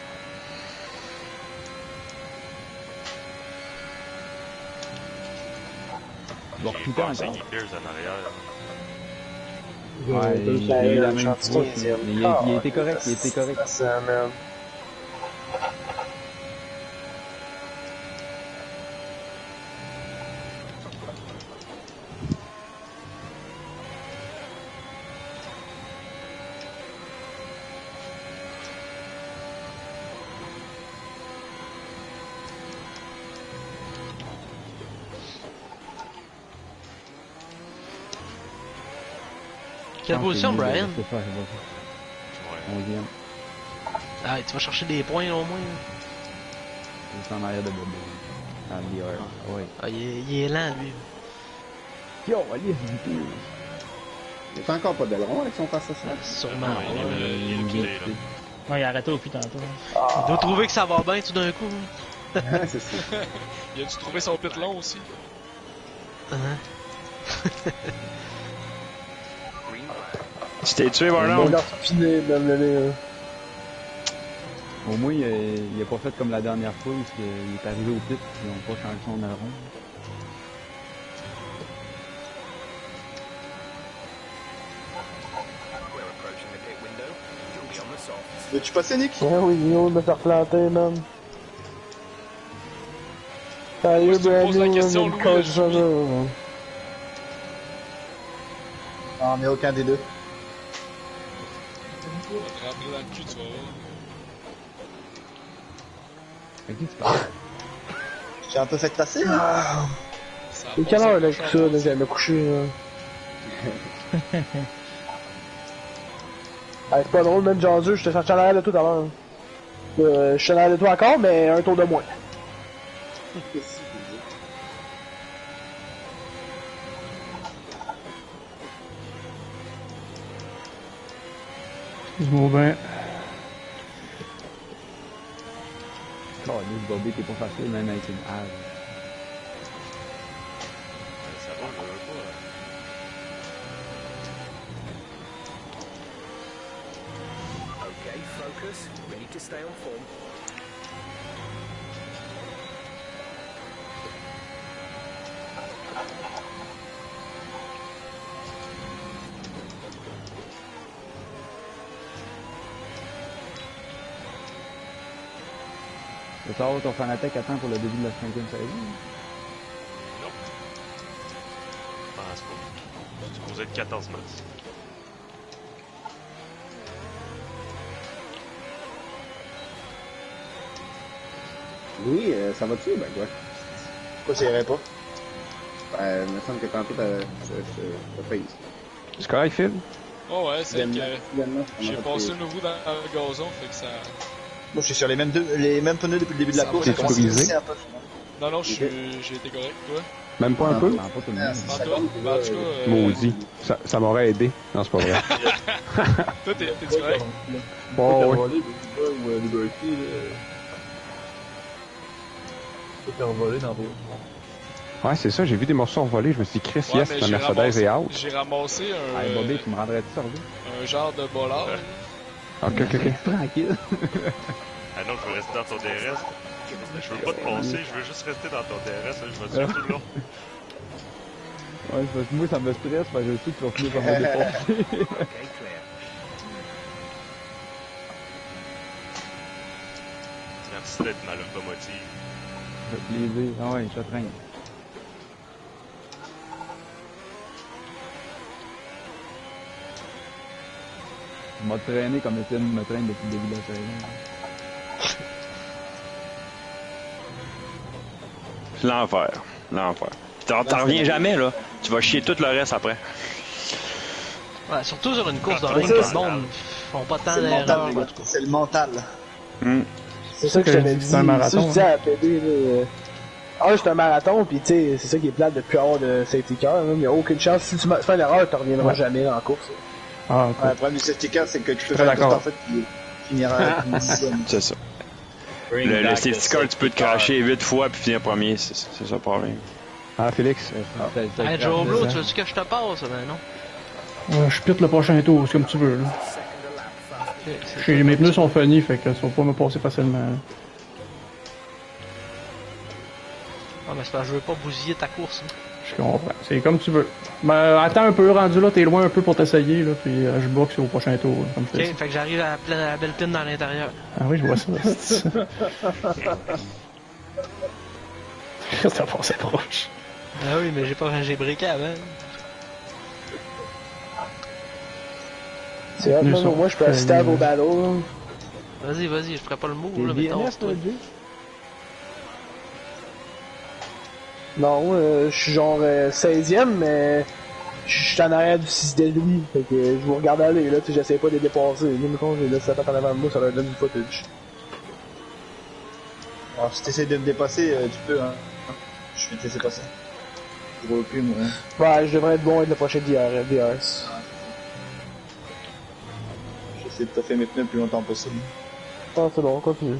Bon, putain, pensé encore. qu'il Pierce en arrière. Ouais, il a eu la même course, mais il a été correct, il a été correct. Ça, man. Quelle position, Brian? Je sais pas, Ouais. 11e. Ah, tu vas chercher des points au moins. C'est en arrière de Bobo. Dans le VR. Oui. Ah, il est lent, lui. Yo, allez, Il est encore pas d'aileron avec son face à ça. Sûrement. Ouais, il est reculé, là. Ouais, il a arrêté au puits tantôt. Il doit trouver que ça va bien tout d'un coup. C'est ça. Il a dû trouver son pit long aussi. Tu t'es tué, On Bardon? l'a respiné, même, là. Au moins, il a pas fait comme la dernière fois où il est arrivé au pit et ils ont pas changé son aileron. We're approaching the pit window. You'll be on the soft. Veux-tu passer, Nick? Ouais, oui, on me faire planter, man. Sérieux, tu me poses la question, Brandon, Louis, coach je- Runner. Non, mais aucun des deux. On va te rentrer dans le cul, tu vas voir. Avec qui tu parles? J'ai un peu fait tasser. Ça a Et passé quelle heure, là, comme que ça, ça, là, j'allais me coucher, là. Ah, c'est pas drôle, même Jazu, je te cherchais à l'arrière de toi tout à l'heure. Je suis à l'arrière de toi encore, mais un tour de moins. Excuse-moi bien. Oh, Nick Bobby, t'es pas facile, même avec une hache. Ça va, je veux pas. Okay, focus. We need to stay on form. Tu veux savoir ton Fanatec attend pour le début de la 5e saison? Non. Je pense pas. C'est supposé être 14 mars. Oui, ça va-tu? Ben quoi? Pourquoi ça irait pas? Il me semble que tantôt, t'as fait. C'est correct, Phil? Oh ouais, c'est que Soudainement, j'ai passé une roue dans le gazon, fait que ça... Moi, je suis sur les mêmes pneus depuis le début de la Ça course. va, J'ai commencé à brisé? glisser un peu. Non, j'ai été correct, toi. Même pas un peu? Non, pas tout le monde. En toi, ben, en tout cas... Maudit. Ça m'aurait aidé. Non, c'est pas vrai. Toi, t'es correct? Bon, ouais. ou Liberty, là. Tout est envolé dans vos. Ouais, c'est ça, j'ai vu des morceaux envolés. Je me suis dit, Chris, Ouais, yes, mais la j'ai Mercedes ramassé- est out. J'ai ramassé Hey, Bobby, tu me rendrais-tu service? un genre de bolard. Ok. Tranquille. Ah non, je veux rester dans ton DRS. Je veux pas te passer, je veux juste rester dans ton DRS. Je vais te suivre tout le long. Ouais, parce que moi, ça me stresse, parce que je sais que tu vas finir par me dépasser. Okay, clear. Merci d'être ma locomotive. Ça fait plaisir. Ah ouais, je te traîne. Je m'ai traîné comme Étienne me traîne depuis le début de la saison. C'est l'enfer. L'enfer. T'en reviens jamais, là. Tu vas chier tout le reste après. Ouais, surtout sur une course de Ah, ring, ça, le c'est- monde font pas tant C'est le mental, d'erreurs. les gars. C'est le mental. C'est ça que je t'avais dit. C'est un marathon, Ça, je disais à PD, là. C'est un marathon, pis tu sais, c'est ça qui est plate de plus avoir de safety car. Il y a aucune chance. Si tu fais une erreur, tu reviendras jamais en course. Ah, Ouais, cool. le problème du safety car, c'est que tu peux Très faire une course, d'accord. en fait, qui finira avec une dixième. C'est ça. Le safety car, tu peux te cracher 8 fois puis finir premier. C'est ça le problème. Ah, Félix? Hey, Joe Blow, tu veux-tu que je te passe? Ben non. Ouais, je pite le prochain tour, c'est comme tu veux, là. Mes pneus sont funny, fait que ça va pas me passer facilement. Ah, mais c'est parce que je veux pas bousiller ta course. hein. Je comprends. C'est comme tu veux. Ben, attends un peu, rendu là, t'es loin un peu pour t'essayer, là, puis je boxe au prochain tour, là, comme je Ok, fais ça. fait que j'arrive à la belle pine dans l'intérieur. Ah oui, je vois ça. Ça passe proche. Ah oui, mais j'ai briqué avant. C'est hot, man. Au moins, je peux assister à vos battles, là. Vas-y, je ferai pas le move, T'es là, mais DNF, toi, toi. Jay? Non, je suis genre 16ème, mais je suis en arrière du 6 de lui. Fait que je vous regarde aller, là, tu sais, j'essaie pas de les dépasser. Là, mettons, j'ai laissé la patte en avant de moi, ça leur donne du footage. Alors, si t'essaies de me dépasser, tu peux, hein. Je vais te laisser passer. Je vois plus, moi. Ouais, je devrais être bon avec le prochain DRS. J'essaie de taffer mes pneus le plus longtemps possible. Ah, c'est bon, continue.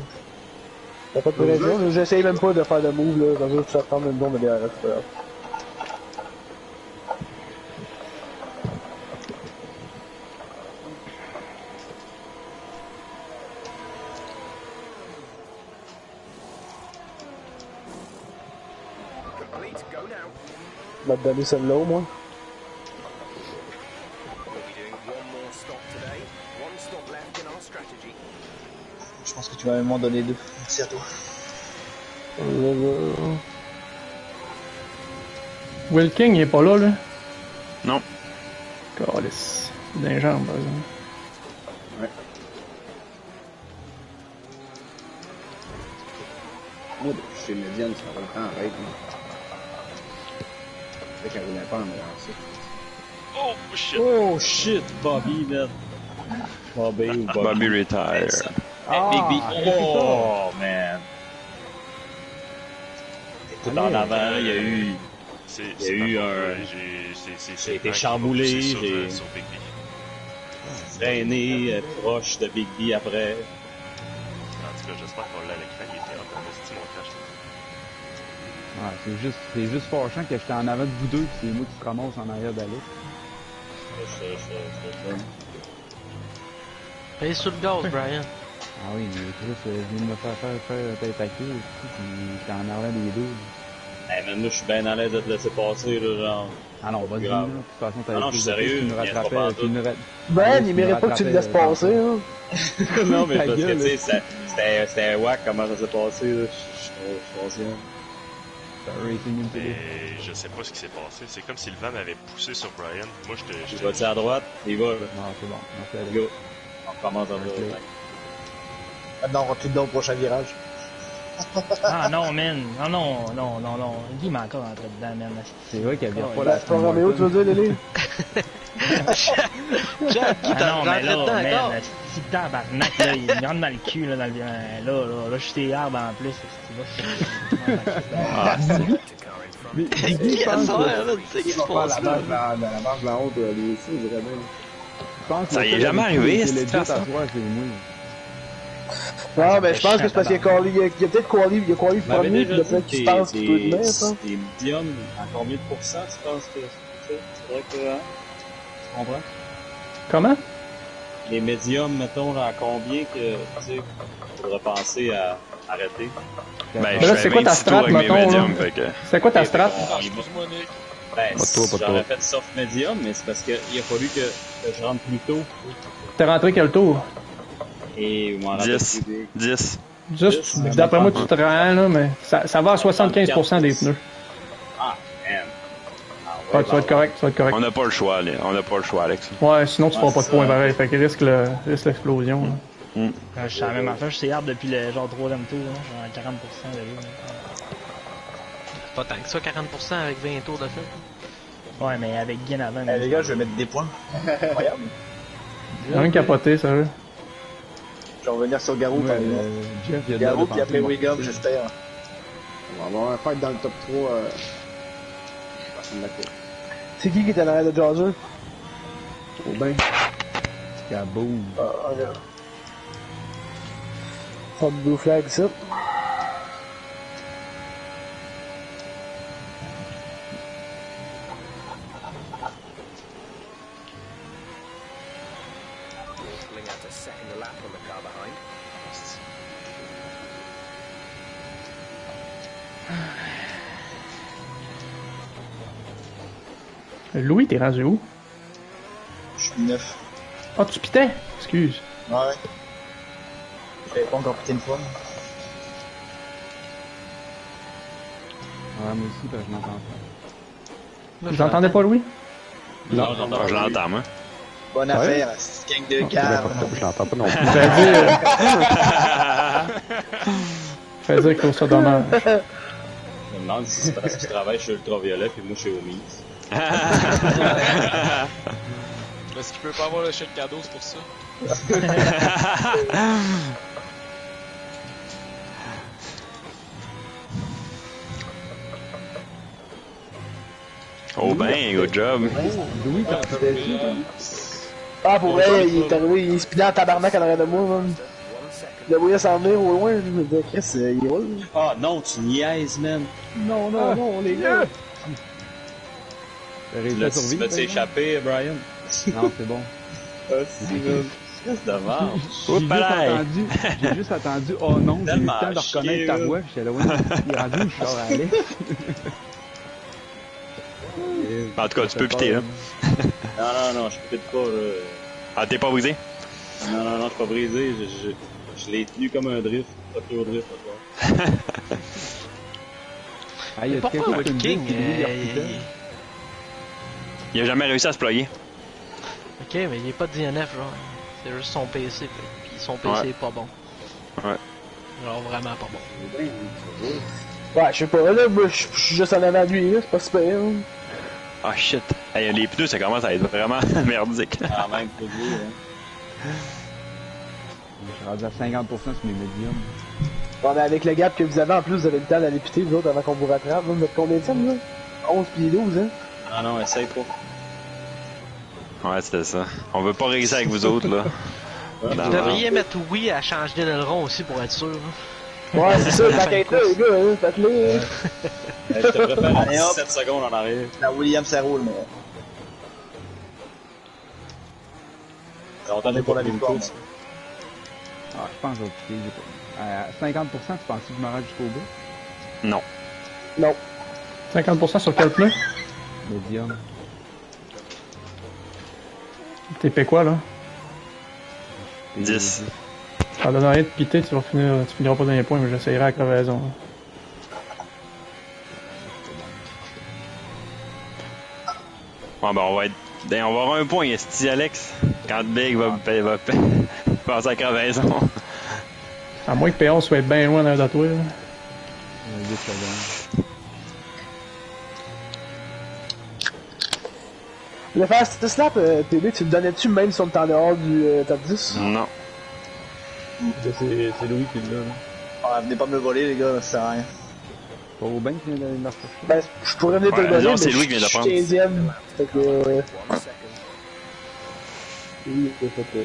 Y'a pas de pression, j'essaye même pas de faire de move, là, dans une certaine une zone de DRS, c'est pas grave. Complete. Go now. Je vais te donner celle-là, au moins. We'll be doing one more stop today. One stop left in our strategy. Je pense que tu vas m'en donner deux. Merci à toi. Will King, il est pas là, là? Non. Calice. C'est dans les jambes, par exemple. Ouais. Moi, chez Médiane, ça va le temps, arrête. Fait qu'elle voulait pas en avancer. Oh shit! Oh shit, Bobby, man. Bobby ou Bobby? Bobby retire. Big B. Oh, man. Tout en avant, il y a eu... Il y a eu un... J'ai été chamboulé, j'ai... traîné proche de Big B après. En tout cas, j'espère qu'on l'a à l'écran, il était en investi mon cash. Ouais, c'est juste fâchant que j'étais en avant de vous deux, pis c'est moi qui se ramasse en arrière d'Alex. Paye sur le gaz, Brian. Ah oui, mais Chris, je viens de me faire tête à queue, pis j'étais en arrière des deux. Hey, man, moi, je suis bien à l'aise de te laisser passer, là, genre. Ah non, vas-y, là. De toute façon, t'avais non, je suis sérieux, tu me rattrapais, Ben, il mérite pas que tu le laisses passer, hein. Non, mais parce que, tu sais, c'était wack comment ça s'est passé, là. Je suis conscient. Mais je sais pas ce qui s'est passé. C'est comme si le van m'avait poussé sur Brian. Moi, Je vais-tu à droite? Il va, là. Non, c'est bon. Merci, Alex. Go. On commence à voir. Maintenant, on rentre dedans au prochain virage. Ah non, man. Non. Guy m'a encore entré dedans, man. C'est vrai qu'il y a pas la... C'est pas Roméo, tu veux dire, Lily? Ah non, mais là, man, si tabarnak, là, il me rentre dans le cul, là, dans le... Là, je suis tes arbres en plus. Ah, c'est... Mais Qui a ça, là? Tu sais qui se passe là? La marche de la honte, lui aussi, je dirais même. Ça y est jamais arrivé, cette façon. façon. Non, mais je pense que c'est parce qu'il y a Corley, il y a peut-être Corley le premier, puis le fait qu'il pense qu'il peut le mettre, hein. Tes médiums, à combien de pourcents tu penses que c'est vrai que, hein? Tu comprends? Comment? Les médiums, mettons, à combien que, tu sais, faudrait penser à arrêter? Ben, là, c'est quoi ta strat, mettons, là? C'est quoi ta strat? Ben, Pas toi. j'aurais fait soft medium, mais c'est parce qu'il a fallu que je rentre plus tôt. T'es rentré quel tour? Et moi, 10. 10. Juste, d'après moi, tu te rends, là, mais ça va à 75% des pneus. Ah, man. Ouais, tu vas être correct, On n'a pas le choix, là. On n'a pas le choix, Alex. Ouais, sinon tu feras pas de points pareil, fait que risque l'explosion, là. Je suis à la même affaire, je suis hard depuis le genre 3e tour, là. Genre à 40% de jeu. Pas tant que ça, 40% avec 20 tours de fait. Ouais, mais avec bien avant. Eh, les gars, je vais mettre des points. Incroyable. Rien capoté, sérieux. Je vais revenir sur Garou. Jeff, il y a Garou, puis après Wiggum, j'espère. On va avoir un fight dans le top 3. C'est qui était en arrière de Jazzer? Oh ben. Kaboom. Là. Pas de blue flag, ça. Whistling out a second lap on the car behind. Louis, t'es rendu où? Je suis 9. Ah, tu pitais? Excuse. Ouais. J'avais pas encore pité une fois. Ouais, moi aussi, parce que je m'entends pas. Vous entendez pas Louis? Non, je l'entends, moi. Bonne affaire, cette gang de cave. Je l'entends pas non plus. Fais dire qu'il faut ça dommage. Je me demande si c'est parce que tu travailles chez Ultraviolet puis moi chez Omis. Est-ce qu'il peut pas avoir le chèque cadeau, c'est pour ça? Oh ben, good job. Louis, t'as Ah, pour vrai, il est arrivé, il se pilait en tabarnak en arrière de moi, man. Je le voyais s'en venir au loin, je me disais, Chris, il roule. Ah non, tu niaises, man. Non, les gars. T'as réussi à Tu survivre? vas t'échapper, Brian? Non, c'est bon. Ah, si, man. C'est de merde. J'ai juste attendu, oh non, j'ai eu le temps de reconnaître ta voix, puis j'étais là, ouais, il est rendu, je sors à Alex. En tout cas, tu peux piter, là. Non, je peux pas, là. Ah, t'es pas brisé? Non, je suis pas brisé, je l'ai tenu comme un drift, Tokyo Drift, quoi. Ah, il y a Pourquoi quelqu'un Will qui me dit King, que Louis, il a Il a jamais réussi à se plugger. Ok, mais il est pas de DNF, genre. C'est juste son PC, puis son PC est pas bon. Ouais. Genre vraiment pas bon. Ouais, je sais pas, là, moi, je suis juste en avant de lui, là, c'est pas super. Hein. Ah shit. Hey, les pneus, ça commence à être vraiment merdique. Quand même, pour lui, hein. Je suis rendu à 50% sur mes médiums. Bon, mais avec le gap que vous avez en plus, vous avez le temps d'aller péter, vous autres, avant qu'on vous rattrape. Vous êtes combien de temps, là? 11 puis 12, hein? Ah non, essaye pas. Ouais, c'était ça. On veut pas réussir avec vous autres, là. Vous devriez mettre oui à changer d'aileron aussi pour être sûr. Hein. Ouais, c'est ça, tant qu'à être là, les gars, hein, faites-le. Je te préfère Allez, hop. 17 secondes en arrière. La Williams, ça roule, mais. On t'en est pour la ligne course. Ah, je pense que je vais piquer, j'ai pas. 50%, tu penses que je me rends jusqu'au bout? Non. Non. 50% sur quel pneu? Médium. T'es fait quoi, là? 10. Ça donne rien de quitter, tu finiras pas dans les points, mais j'essayerai avec la raison. Bon, ben, on va avoir un point, esti Alex. Quand Big va passer à la crevaison. À moins que P11 soit bien loin d'un de toi, là. 8 secondes. Le fast snap, PB, tu le donnais-tu même si on était en dehors du top 10? Non. C'est Louis qui l'a, là. Ah, venez pas me le voler, les gars, ça sert à rien. Pas au bain qui vient d'aller me rechercher. Ben, je pourrais venir te le Ouais, donner, non, mais c'est je Louis qui vient de suis prendre. 15ème. Fait que... Oui, il a fait...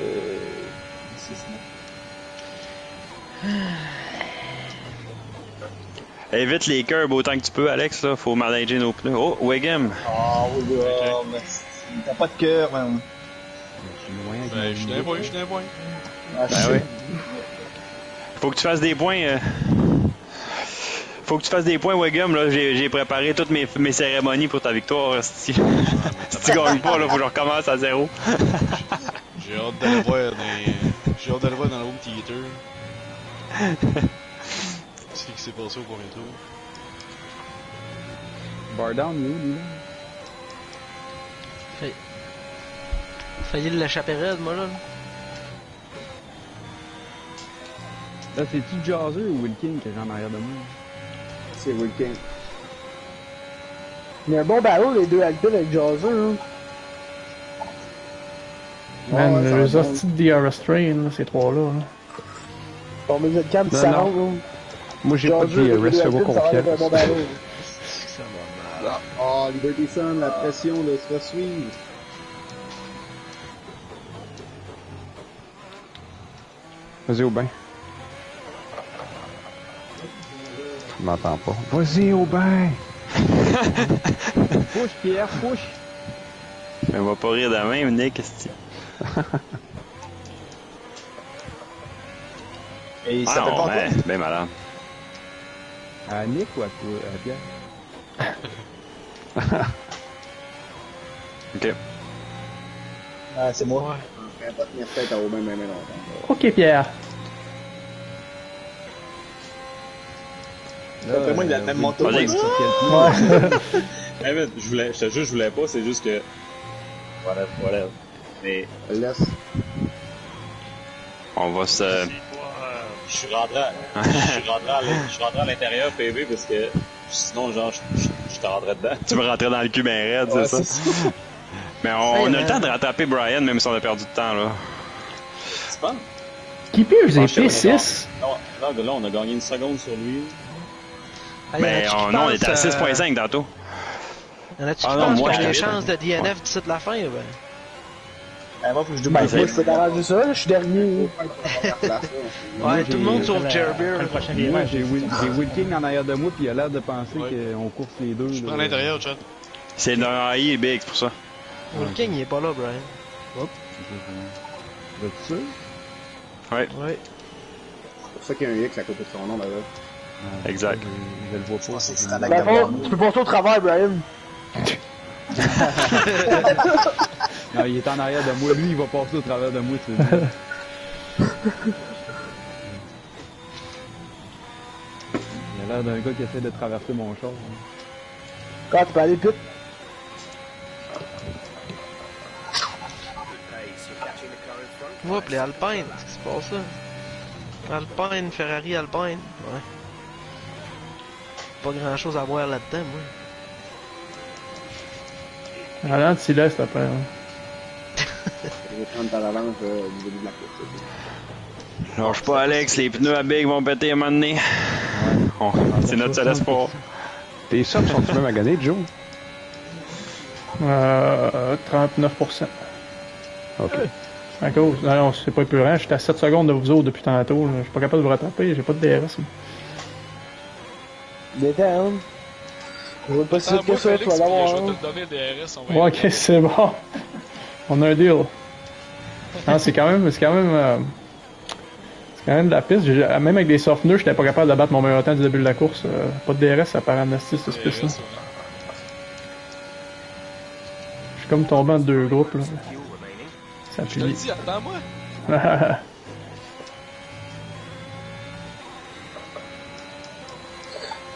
6-9. Évite les curbs autant que tu peux, Alex, là. Faut manager nos pneus. Oh, Wiggum. Oh, oui, merci. T'as pas de cœur, man. Ben, je suis d'un point, je suis d'un point. Ah, Ben oui. Faut que tu fasses des points. Faut que tu fasses des points, Wiggum. Là, j'ai préparé toutes mes cérémonies pour ta victoire. Si tu gagnes pas, là, faut que je recommence à zéro. J'ai hâte d'aller voir j'ai hâte d'aller voir dans le home theater. Ce qui s'est passé au premier tour. Bar down, il est où, lui, là? Failli l'échapper raide, moi, là. Là, c'est-tu Jazzer ou Wilking que j'ai en arrière de moi? C'est Wilking. Il y a un bon barreau, les deux Alpines avec Jazzer, hein. Man, Ouais, les ça va hosties de DRS Train, là, ces trois-là. Là. Ton mesure de cam, Non, ça non. rentre, hein. Moi, j'ai pas de Jazzer, les DRS, deux ça vaut Alpines, ça va être un bon confiance. barreau. Oh, Liberty Sun, la pression de se faire suivre. Vas-y au bain. Je m'entends pas. Vas-y au bain! Push, Pierre, push! Mais on va pas rire de même, Nick. Esti. Et ça Ah fait non, pas encore? ben malade. À Nick ou à toi, à Pierre? Ok. Ah, c'est moi. Je vais pas tenir tête à au même longtemps. Ok, Pierre. D'après moi, il a le même manteau. Vas-y. Ouais. Eh, mais je te jure, je voulais pas, c'est juste que. Voilà. Mais. Laisse. On va se. Je suis rentré à l'intérieur PB parce que sinon genre je te rentrais dedans. Tu me rentrais dans le cul ben raide, Ouais, c'est ça? Mais on a le temps de rattraper Brian, même si on a perdu de temps, là. Tu penses? Qui pire, j'ai P6. Non, là, on a gagné une seconde sur lui. Mais non, on était à 6.5 tantôt. Y'en a-tu qui Ah non, pensent moi, qu'il y a des j'étais- chances de DNF d'ici de la fin, ben? Moi, faut que je Ben, double moi, je peux t'arranger ça, là, je suis dernier. Ouais, tout le monde sauf Jerbeer. Moi, j'ai Wilking en arrière de moi, puis il a l'air de penser qu'on course les deux. Je prends l'intérieur, chat. C'est dans AI et Big, c'est pour ça. Wilking, il est pas là, Brian. Hop. Vous êtes sûr? Ouais. Ouais. C'est pour ça qu'il y a un X à côté de son nom, là. Exact. Je le vois pas. C'est un Ben, acte bon, tu peux passer au travail, Brian. Non, il est en arrière de moi. Lui, il va passer au travers de moi, c'est lui. Il a l'air d'un gars qui essaie de traverser mon char. Quand tu peux aller vite. Ouais, pis les Alpine, qu'est-ce qui se passe là? Alpine, Ferrari, Alpine. Ouais. Pas grand chose à voir là-dedans, moi. Ralentis-le, s'il te plaît. Je vais prendre ta revanche du début de la course. Lâche pas, Alex, les pneus à Big vont péter à un moment donné. Oh, c'est notre seul espoir. Tes subs sont-tu même à gagner, Joe? 39%. Ok. À cause, non, c'est pas épeurant, j'étais à 7 secondes de vous autres depuis tantôt, là. Je suis pas capable de vous rattraper, j'ai pas de DRS. Détends. Je veux pas si vite que ça, tu vas l'avoir. Je vais te le donner le DRS, on va Ouais, ok, c'est bon. On a un deal. Non, c'est quand même de la piste. Même avec des soft pneus, j'étais pas capable de battre mon meilleur temps du début de la course. Pas de DRS, ça part amnesty, cette piste-là. Je suis comme tombé en deux groupes, là. Ça Je te le dis, attends-moi.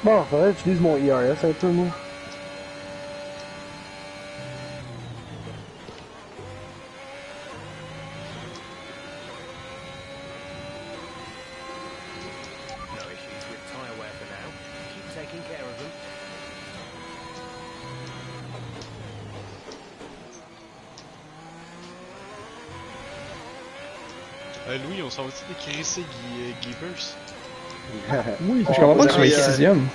Bon, faudrait que j'utilise mon IRS un peu, moi. No issues with tyre wear for now. Keep taking care of them. Louis, on s'en va-tu décrisser Guy Burst? Oui, je comprends pas que tu sois sixième.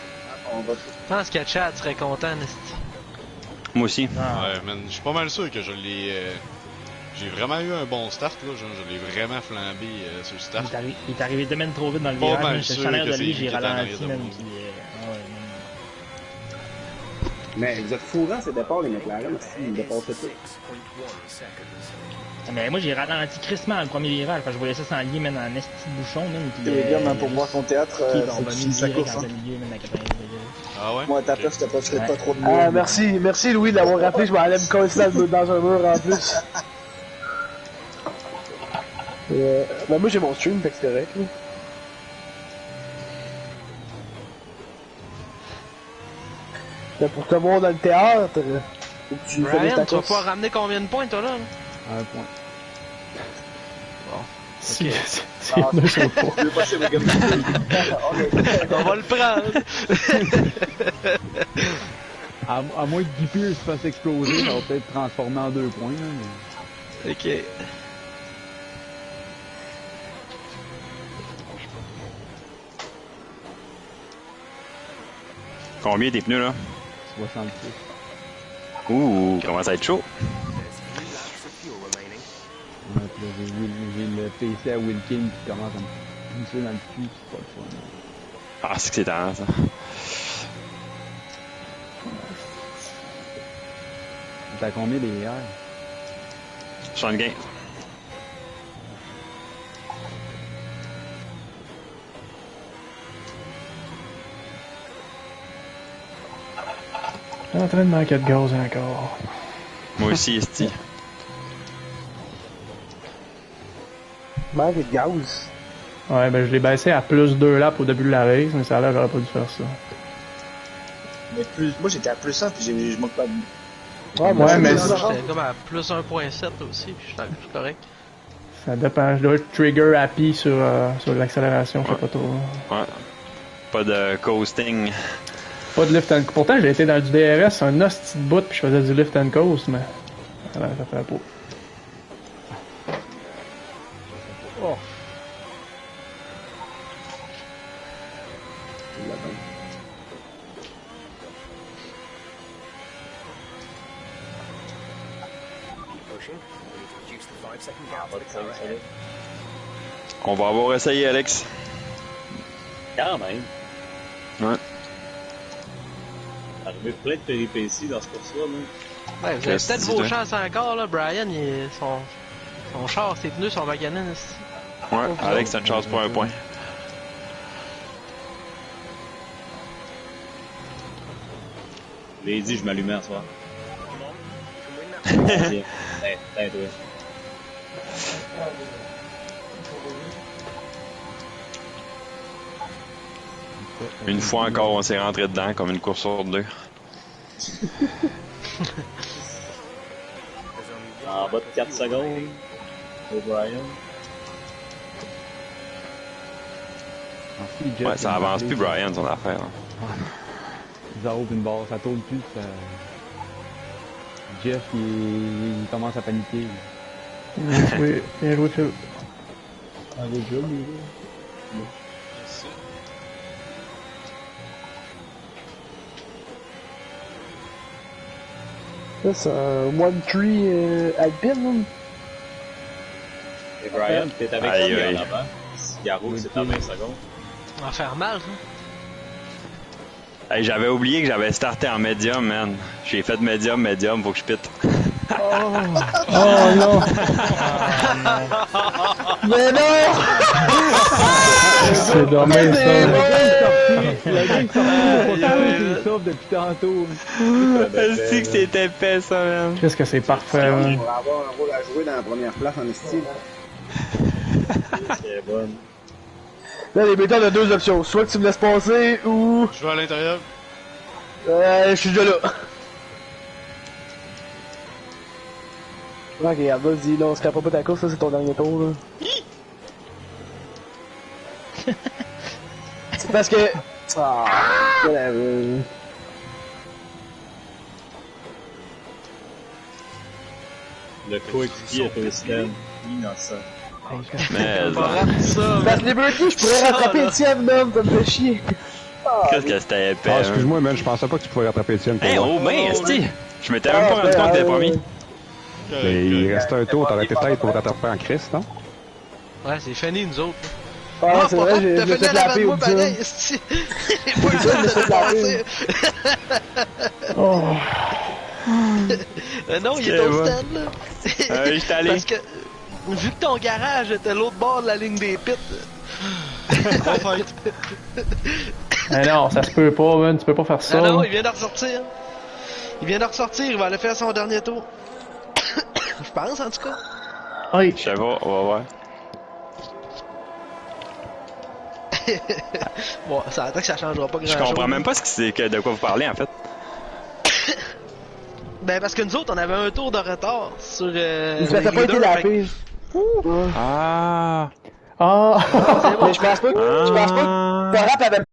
Je pense que Chad serait content, Nesty. Moi aussi. Ouais, man, je suis pas mal sûr que je l'ai... J'ai vraiment eu un bon start, là. Genre, je l'ai vraiment flambé sur le start. Il est arrivé 2 mètres trop vite dans le Pas virage, mal même, j'étais sûr juste en arrière que de c'est lui, lui j'ai qui est en ralenti, arrière de même. moi. Puis, Mais vous êtes fourrants ces départs, les McLaren, aussi, ils dépassaient tout. Mais moi j'ai ralenti crissement le premier virage, parce que je voyais ça s'enlier même en esti de bouchon. T'es bien, même pour voir ton théâtre, on va c'est sa course. Hein. Ah ouais? Moi, à ta place, je te passerais pas trop de murs. Ah, merci Louis de l'avoir rappelé, je m'en allais me coller dans un mur en plus. Ben moi j'ai mon stream, fait que c'est correct. Là. Mais pour te voir dans le théâtre, faut que tu Brian, ta tu vas course. pouvoir ramener combien de points, toi, là? 1 point. Si, si, on sont pas. On va le prendre! À moins que Guy Pierce se fasse exploser, ça va peut-être transformer en 2 points. Là, mais... Ok. Combien tes pneus là? 66. Ouh, commence à être chaud. Ouais, puis là, j'ai le PC à Wilkin qui commence à me pousser dans le cul, c'est pas le fun. Ah, c'est que c'est tard ça. T'as combien des hier? 75. Je suis en train de manquer de gaz encore. Moi aussi, esti. Manque de gaz. Ouais, ben je l'ai baissé à plus 2 laps au début de la race, mais ça a l'air j'aurais pas dû faire ça. Mais moi, j'étais à plus 1, puis je manque pas de... Ouais, mais J'étais comme à plus 1.7 aussi, puis je suis correct. ça dépend. Je dois être trigger happy sur l'accélération, je sais pas trop. Ouais. Pas de coasting. Pas de lift and coast. Pourtant, j'ai été dans du DRS, un hostie de bout, puis je faisais du lift and coast, mais ça fait pas. Oh! On va avoir essayé, Alex. Quand même. Ouais. Arrivé plein de péripéties dans ce course-là, même. Ouais, vous avez peut-être vos chances encore, là. Brian, son char, ses pneus sont maganés, ici. Ouais, Alex, t'as une chance pour 1 point. Je l'ai dit, je m'allumais à soir. Hey, toi. Une fois encore, on s'est rentré dedans comme une course sur 2. En bas de 4 secondes. O'Brien. Ouais, ça avance plus, Brian, son affaire. Zéro une barre, ça tourne plus. Ça... Jeff, il commence à paniquer. Bien joué, Phil. Un good job, lui. Ça, c'est un 1-3 Alpine, Et Brian, t'es avec Aïe, lui aïe. en avant. Garou, c'est à 20 secondes. On va faire mal, ça. Hey, j'avais oublié que j'avais starté en médium, man. J'ai fait médium, faut que je pite. Oh non! Mais non! C'est dommage, ça. La game sortie, sauf depuis tantôt. C'est que c'était épais, ça, man. Qu'est-ce que c'est parfait, man. On va avoir un rôle à jouer dans la première place en estime. C'est bonne. Là, les bêtas, on a deux options. Soit que tu me laisses passer, ou... Je vais à l'intérieur. Je suis déjà là. Ok, regarde, vas-y, là, on se capera pas ta course, ça, c'est ton dernier tour, là. C'est parce que... Ah, whatever. Le coéquipier est au stand. Innocent. Mais, Parce que les Berkey, je pourrais rattraper Étienne, man, ça me fait chier. qu'est-ce que c'était épais, Ah, hein. excuse-moi, man, je pensais pas que tu pouvais rattraper Étienne. Hey, Romain, esti! Je m'étais même pas rendu compte que t'étais pas mis. Mais il restait un tour, t'aurais été peut-être pour rattraper en Christ, non? Ouais, c'est fini, nous autres. Ah, c'est vrai, T'as j'ai fini fait à l'avant laver de moi, au pareil, gym. esti. J'ai pas eu le temps de te passer. Oh. Non, il est au bon. stand, là. J'étais allé. Parce que, vu que ton garage était l'autre bord de la ligne des pits. Mais non, ça se peut pas, man. Tu peux pas faire ça. Non, là. il vient de ressortir. Il va aller faire son dernier tour. Je pense, en tout cas. Oui. Je sais pas, on va voir. Bon, ça attend que ça changera pas grand Je chose. comprends même pas de quoi vous parlez, en fait. Ben, parce que nous autres, on avait un tour de retard sur. Mais ça n'a pas été lavé. Ah! Ah! Mais je pense pas que. Je pense pas que Parap avait